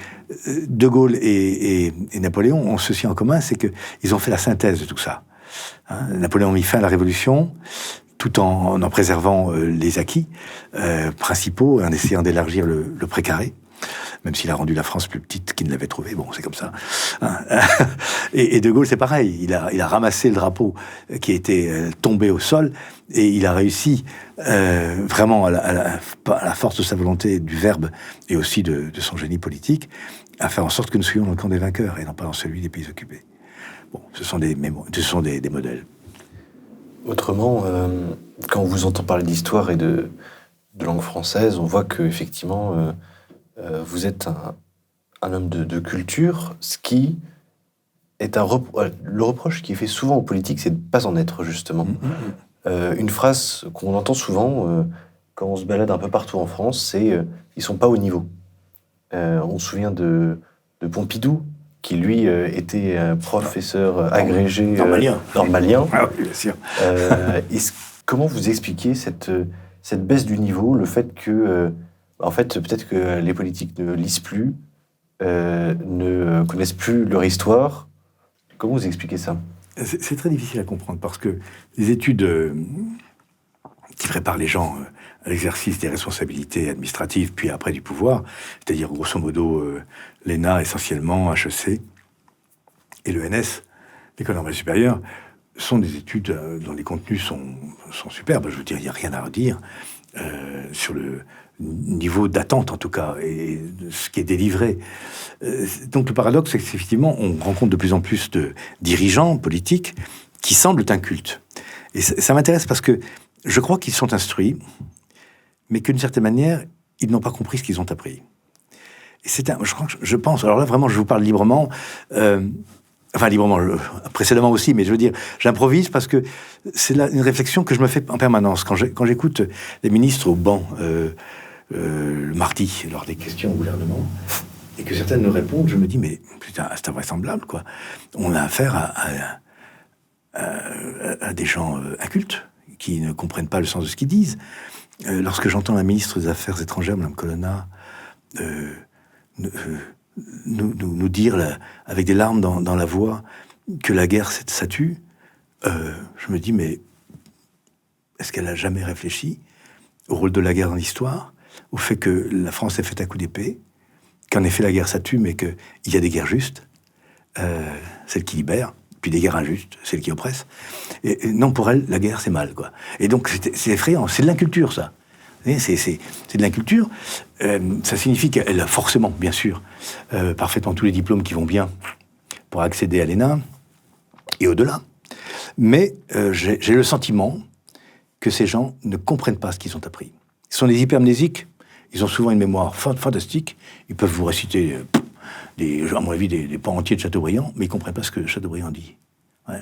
S2: De Gaulle et Napoléon ont ceci en commun, c'est qu'ils ont fait la synthèse de tout ça. Hein, Napoléon a mis fin à la Révolution, tout en préservant les acquis principaux, en essayant d'élargir le précaré, même s'il a rendu la France plus petite qu'il ne l'avait trouvée. Bon, c'est comme ça. Hein. Et De Gaulle, c'est pareil. Il a ramassé le drapeau qui était tombé au sol et il a réussi vraiment à la force de sa volonté, du verbe et aussi de son génie politique, à faire en sorte que nous soyons dans le camp des vainqueurs et non pas dans celui des pays occupés. Bon, ce sont des modèles.
S1: Autrement, quand on vous entend parler d'histoire et de de langue française, on voit que effectivement, vous êtes un homme de culture, ce qui est le reproche qui est fait souvent aux politiques, c'est de ne pas en être, justement. Une phrase qu'on entend souvent quand on se balade un peu partout en France, c'est ils sont pas au niveau. On se souvient de Pompidou, qui lui était professeur agrégé normalien.
S2: Ah oui, bien sûr.
S1: Comment vous expliquez cette baisse du niveau, le fait que, en fait, peut-être que les politiques ne lisent plus, ne connaissent plus leur histoire. Comment vous expliquez ça ?
S2: C'est très difficile à comprendre parce que les études qui préparent les gens à l'exercice des responsabilités administratives, puis après du pouvoir, c'est-à-dire grosso modo l'ENA essentiellement, HEC et l'ENS, l'École normale supérieure, sont des études dont les contenus sont superbes. Je veux dire, il n'y a rien à redire sur le niveau d'attente, en tout cas, et de ce qui est délivré. Donc le paradoxe, c'est qu'effectivement, on rencontre de plus en plus de dirigeants politiques qui semblent incultes. Et ça m'intéresse parce que je crois qu'ils sont instruits, mais qu'une certaine manière, ils n'ont pas compris ce qu'ils ont appris. Et je pense, alors là, vraiment, je vous parle librement, librement, précédemment aussi, mais je veux dire, j'improvise parce que c'est une réflexion que je me fais en permanence. Quand j'écoute les ministres au banc, le mardi, lors des questions au gouvernement, et que certaines nous répondent, je me dis, mais putain, c'est invraisemblable, quoi. On a affaire à des gens incultes, qui ne comprennent pas le sens de ce qu'ils disent. Lorsque j'entends la ministre des Affaires étrangères, Mme Colonna, nous dire, avec des larmes dans la voix, que la guerre, ça tue, je me dis, mais est-ce qu'elle n'a jamais réfléchi au rôle de la guerre dans l'histoire, au fait que la France est faite à coups d'épée, qu'en effet la guerre ça tue, mais qu'il y a des guerres justes, celles qui libèrent, puis des guerres injustes, celles qui oppressent. Et non, pour elle, la guerre c'est mal, quoi. Et donc c'est effrayant, c'est de l'inculture, ça. C'est de l'inculture. Ça signifie qu'elle a forcément, bien sûr, parfaitement tous les diplômes qui vont bien pour accéder à l'ENA et au-delà. Mais j'ai le sentiment que ces gens ne comprennent pas ce qu'ils ont appris. Ils sont des hypermnésiques, ils ont souvent une mémoire fantastique, ils peuvent vous réciter, à mon avis, des pans entiers de Chateaubriand, mais ils ne comprennent pas ce que Chateaubriand dit. Ouais,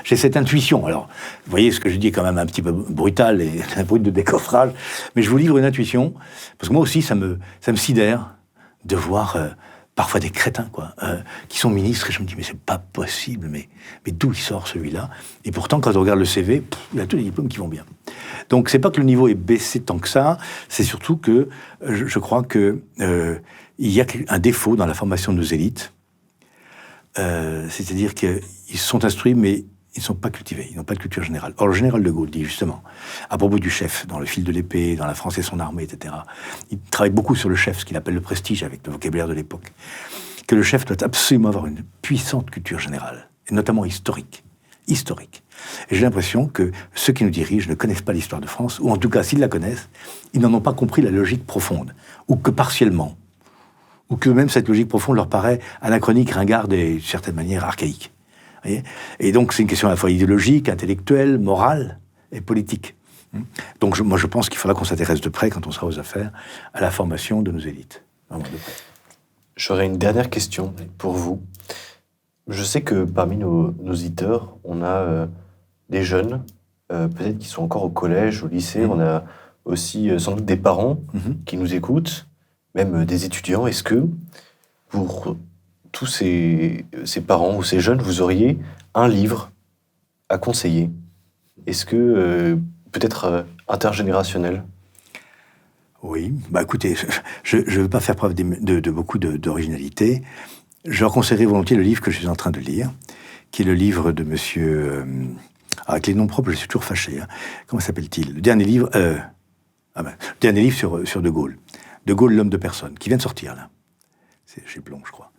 S2: j'ai cette intuition. Alors, vous voyez, ce que je dis est quand même un petit peu brutal et un bruit de décoffrage, mais je vous livre une intuition, parce que moi aussi, ça me sidère de voir parfois des crétins, quoi, qui sont ministres, et je me dis, mais c'est pas possible, mais d'où il sort celui-là? Et pourtant, quand on regarde le CV, il a tous les diplômes qui vont bien. Donc, c'est pas que le niveau est baissé tant que ça, c'est surtout que je crois que il y a un défaut dans la formation de nos élites, c'est-à-dire qu'ils sont instruits, mais ils ne sont pas cultivés, ils n'ont pas de culture générale. Or, le général de Gaulle dit justement, à propos du chef, dans le fil de l'épée, dans la France et son armée, etc., il travaille beaucoup sur le chef, ce qu'il appelle le prestige, avec le vocabulaire de l'époque, que le chef doit absolument avoir une puissante culture générale, et notamment historique. Et j'ai l'impression que ceux qui nous dirigent ne connaissent pas l'histoire de France, ou en tout cas, s'ils la connaissent, ils n'en ont pas compris la logique profonde, ou que partiellement, ou que même cette logique profonde leur paraît anachronique, ringarde et d'une certaine manière archaïque. Voyez, et donc c'est une question à la fois idéologique, intellectuelle, morale et politique. Donc moi je pense qu'il faudra qu'on s'intéresse de près, quand on sera aux affaires, à la formation de nos élites. Vraiment de près.
S1: J'aurais une dernière question pour vous. Je sais que parmi nos auditeurs, on a des jeunes, peut-être qui sont encore au collège, au lycée, on a aussi sans doute des parents qui nous écoutent, même des étudiants. Est-ce que pour tous ces parents ou ces jeunes, vous auriez un livre à conseiller? Est-ce que peut-être intergénérationnel?
S2: Oui, bah écoutez, je ne veux pas faire preuve de beaucoup d'originalité. Je leur conseillerais volontiers le livre que je suis en train de lire, qui est le livre de monsieur... avec les noms propres, je suis toujours fâché. Hein. Comment s'appelle-t-il? Le dernier livre... le dernier livre sur De Gaulle. De Gaulle, l'homme de personne, qui vient de sortir, là. C'est chez Plon, je crois.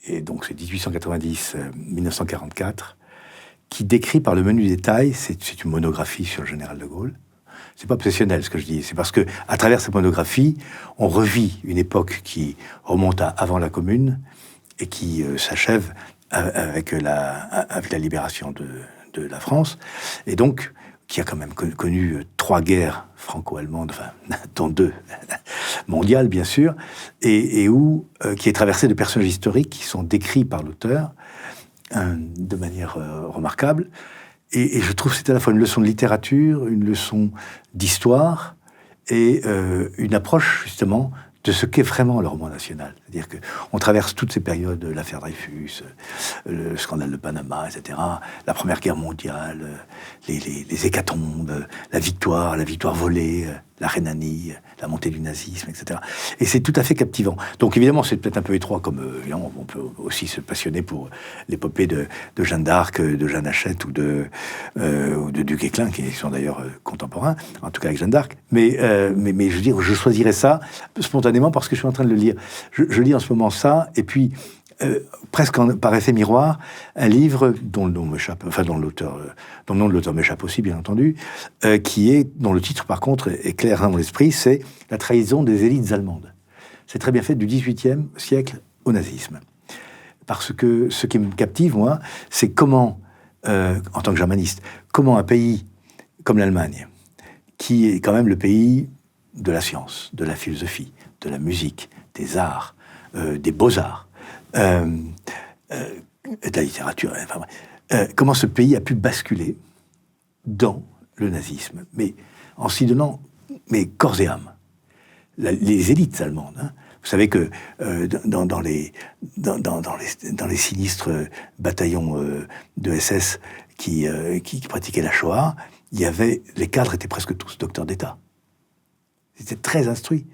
S2: Et donc, c'est 1890-1944, qui décrit par le menu détail, c'est une monographie sur le général de Gaulle. C'est pas obsessionnel, ce que je dis. C'est parce que, à travers cette monographie, on revit une époque qui remonte à avant la Commune et qui s'achève avec la libération de la France. Et donc, qui a quand même connu 3 guerres franco-allemandes, enfin, dont 2 mondiales, bien sûr, et qui est traversé de personnages historiques qui sont décrits par l'auteur de manière remarquable. Et je trouve que c'est à la fois une leçon de littérature, une leçon d'histoire, et une approche, justement, de ce qu'est vraiment le roman national. C'est-à-dire qu'on traverse toutes ces périodes, l'affaire Dreyfus, le scandale de Panama, etc., la Première Guerre mondiale, les hécatombes, la victoire volée, la Rhénanie, la montée du nazisme, etc. Et c'est tout à fait captivant. Donc évidemment, c'est peut-être un peu étroit, comme on peut aussi se passionner pour l'épopée de Jeanne d'Arc, de Jeanne Hachette ou de Duc Éclin, qui sont d'ailleurs contemporains, en tout cas avec Jeanne d'Arc. Mais je veux dire, je choisirais ça spontanément parce que je suis en train de le lire. Je lis en ce moment ça, et puis presque par effet miroir, un livre dont le nom m'échappe, enfin dont le nom de l'auteur m'échappe aussi, bien entendu, dont le titre par contre est clair dans mon esprit, c'est La trahison des élites allemandes. C'est très bien fait, du XVIIIe siècle au nazisme. Parce que ce qui me captive, moi, c'est comment, en tant que germaniste, comment un pays comme l'Allemagne, qui est quand même le pays de la science, de la philosophie, de la musique, des arts, des beaux-arts, de la littérature, enfin, comment ce pays a pu basculer dans le nazisme, mais en s'y donnant corps et âme. Les élites allemandes, hein. Vous savez que dans les sinistres bataillons de SS qui pratiquaient la Shoah, les cadres étaient presque tous docteurs d'État. Ils étaient très instruits.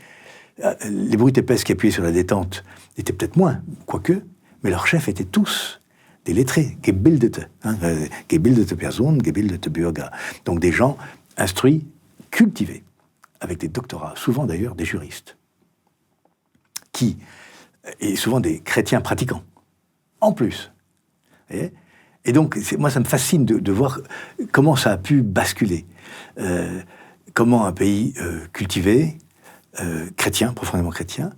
S2: Les brutes épaisses qui appuyaient sur la détente étaient peut-être moins, quoique, mais leurs chefs étaient tous des lettrés, gebildete, gebildete Personen, gebildete Bürger. Donc des gens instruits, cultivés, avec des doctorats, souvent d'ailleurs des juristes, et souvent des chrétiens pratiquants, en plus. Et donc, moi, ça me fascine de voir comment ça a pu basculer. Comment un pays cultivé, chrétien, profondément chrétien,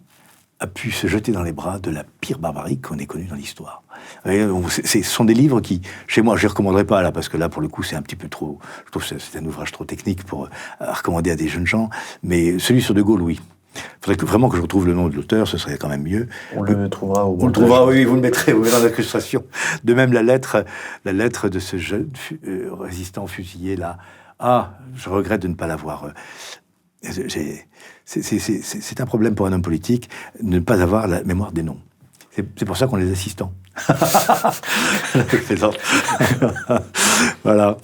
S2: a pu se jeter dans les bras de la pire barbarie qu'on ait connue dans l'histoire. Ce sont des livres qui, chez moi, je ne les recommanderais pas, là, parce que là, pour le coup, c'est un petit peu trop... Je trouve que c'est un ouvrage trop technique pour recommander à des jeunes gens, mais celui sur De Gaulle, oui. Il faudrait vraiment que je retrouve le nom de l'auteur, ce serait quand même mieux.
S1: On le trouvera au...
S2: On le trouvera, oui, vous le mettrez dans l'incrustation. De même, la lettre de ce jeune résistant fusillé, là. Ah, je regrette de ne pas l'avoir... C'est un problème pour un homme politique de ne pas avoir la mémoire des noms. C'est pour ça qu'on est les assistants. Voilà.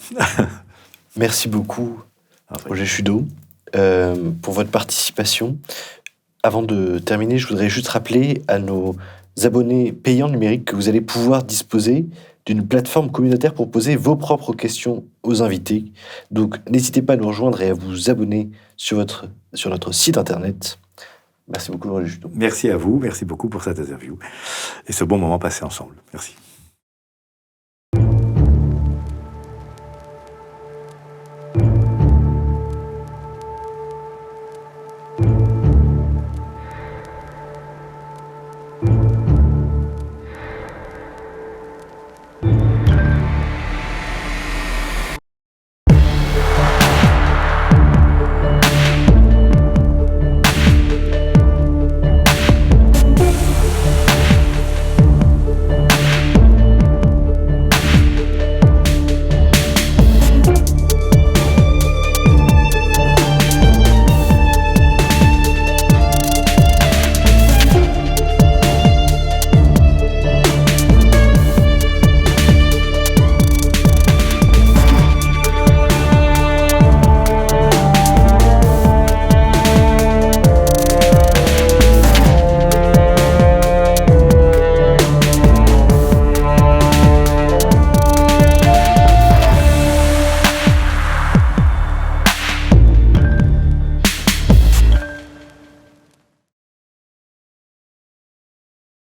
S1: Merci beaucoup, Roger Chudeau, pour votre participation. Avant de terminer, je voudrais juste rappeler à nos abonnés payants numériques que vous allez pouvoir disposer d'une plateforme communautaire pour poser vos propres questions aux invités. Donc, n'hésitez pas à nous rejoindre et à vous abonner sur notre site internet. Merci beaucoup, Roger Chudeau.
S2: Merci à vous, merci beaucoup pour cette interview et ce bon moment passé ensemble. Merci.